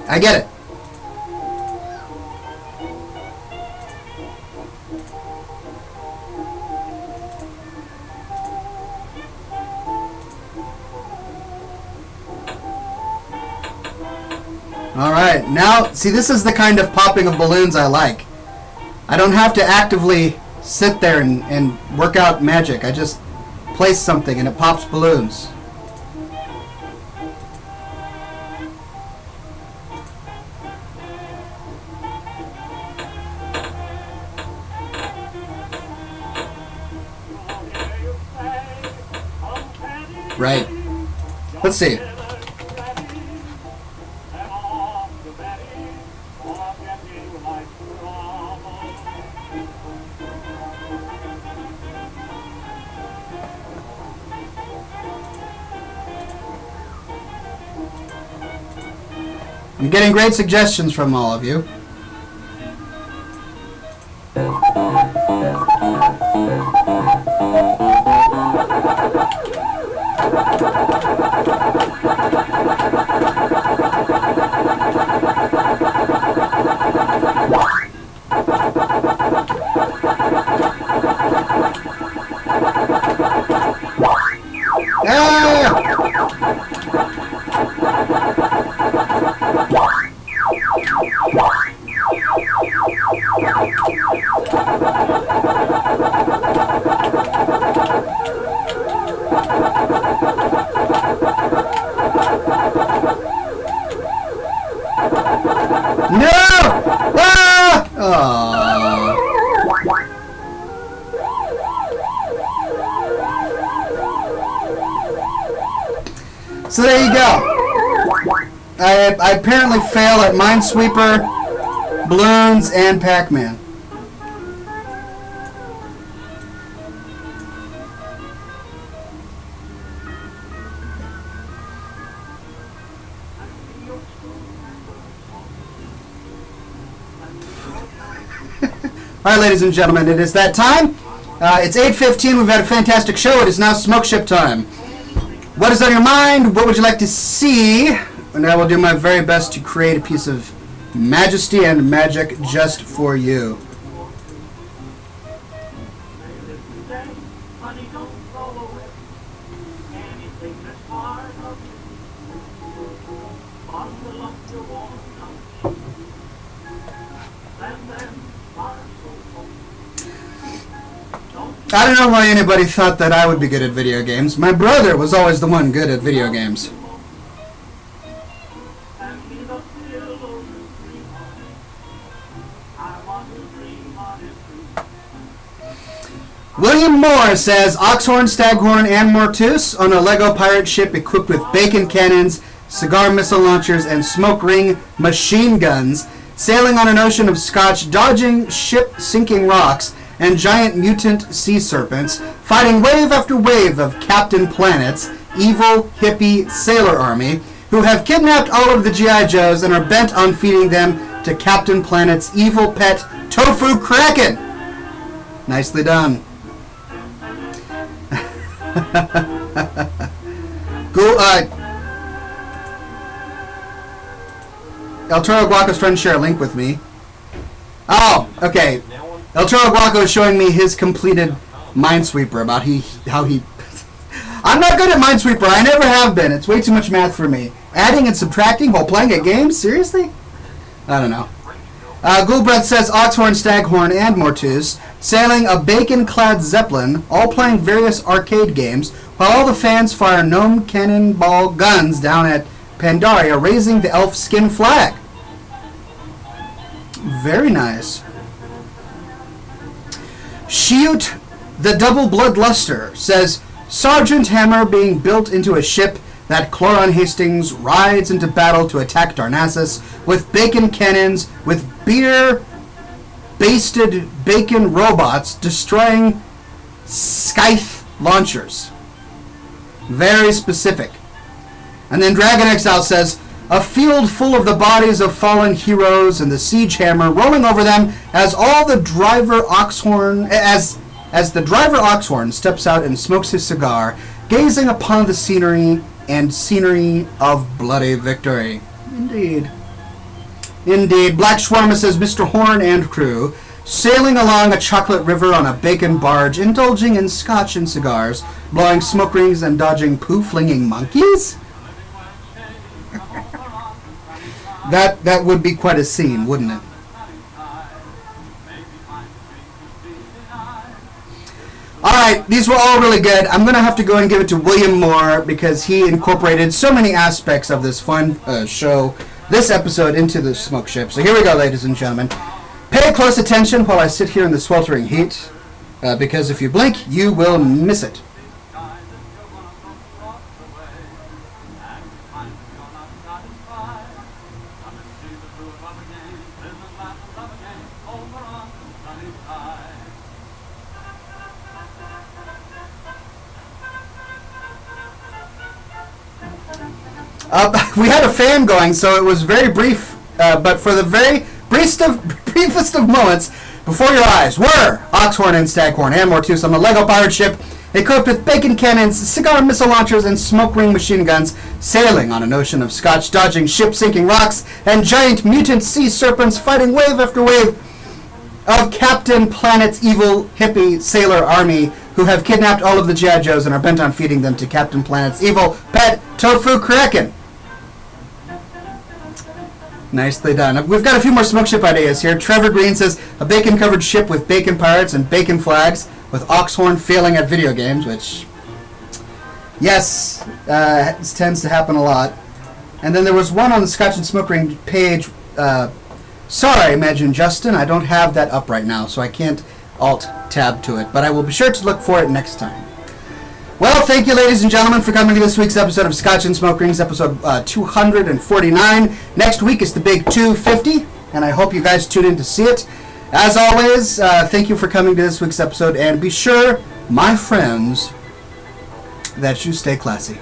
I get it. Alright, now, see, this is the kind of popping of balloons I like. I don't have to actively sit there and work out magic. I just place something and it pops balloons. Right. Let's see. I'm getting great suggestions from all of you. No! Ah! Oh. So there you go. I apparently fail at Minesweeper, Balloons, and Pac-Man. All right, ladies and gentlemen, it is that time. It's 8:15. We've had a fantastic show. It is now smoke ship time. What is on your mind? What would you like to see? And I will do my very best to create a piece of majesty and magic just for you. I don't know why anybody thought that I would be good at video games. My brother was always the one good at video games. William Moore says, Oxhorn, Staghorn, and Mortus on a Lego pirate ship equipped with bacon cannons, cigar missile launchers, and smoke ring machine guns, sailing on an ocean of Scotch, dodging ship-sinking rocks and giant mutant sea serpents, fighting wave after wave of Captain Planet's evil hippie sailor army, who have kidnapped all of the G.I. Joes and are bent on feeding them to Captain Planet's evil pet, Tofu Kraken. Nicely done. El Toro Guaco's trying to share a link with me. Oh, okay. El Toro Guaco is showing me his completed Minesweeper about how he... I'm not good at Minesweeper. I never have been. It's way too much math for me. Adding and subtracting while playing a game? Seriously? I don't know. Ghoulbreath says Oxhorn, Staghorn, and Mortus sailing a bacon-clad zeppelin, all playing various arcade games, while all the fans fire gnome cannonball guns down at Pandaria, raising the elf skin flag. Very nice. Shoot the Double Bloodluster says Sergeant Hammer being built into a ship that Cloron Hastings rides into battle to attack Darnassus with bacon cannons with beer-basted bacon robots destroying scythe launchers. Very specific. And then Dragon Exile says, a field full of the bodies of fallen heroes and the siege hammer rolling over them as the driver Oxhorn steps out and smokes his cigar, gazing upon the scenery of bloody victory. Indeed. Black Shawarma says Mr. Horn and crew sailing along a chocolate river on a bacon barge, indulging in scotch and cigars, blowing smoke rings and dodging poo-flinging monkeys? That would be quite a scene, wouldn't it? Alright, these were all really good. I'm going to have to go and give it to William Moore because he incorporated so many aspects of this fun show, this episode, into the smoke ship. So here we go, ladies and gentlemen. Pay close attention while I sit here in the sweltering heat, because if you blink, you will miss it. We had a fan going, so it was very brief, but for the very briefest of moments, before your eyes were Oxhorn and Staghorn, and more too, on the Lego pirate ship, equipped with bacon cannons, cigar missile launchers, and smoke ring machine guns, sailing on an ocean of Scotch, dodging ship-sinking rocks, and giant mutant sea serpents fighting wave after wave of Captain Planet's evil hippie sailor army, who have kidnapped all of the G.I. Joes and are bent on feeding them to Captain Planet's evil pet, Tofu Kraken. Nicely done. We've got a few more smoke ship ideas here. Trevor Green says, a bacon-covered ship with bacon pirates and bacon flags, with Oxhorn failing at video games, which, yes, tends to happen a lot. And then there was one on the Scotch and Smoke Ring page. Sorry, Imagine Justin, I don't have that up right now, so I can't alt-tab to it, but I will be sure to look for it next time. Well, thank you, ladies and gentlemen, for coming to this week's episode of Scotch and Smoke Rings, episode 249. Next week is the big 250, and I hope you guys tune in to see it. As always, thank you for coming to this week's episode, and be sure, my friends, that you stay classy.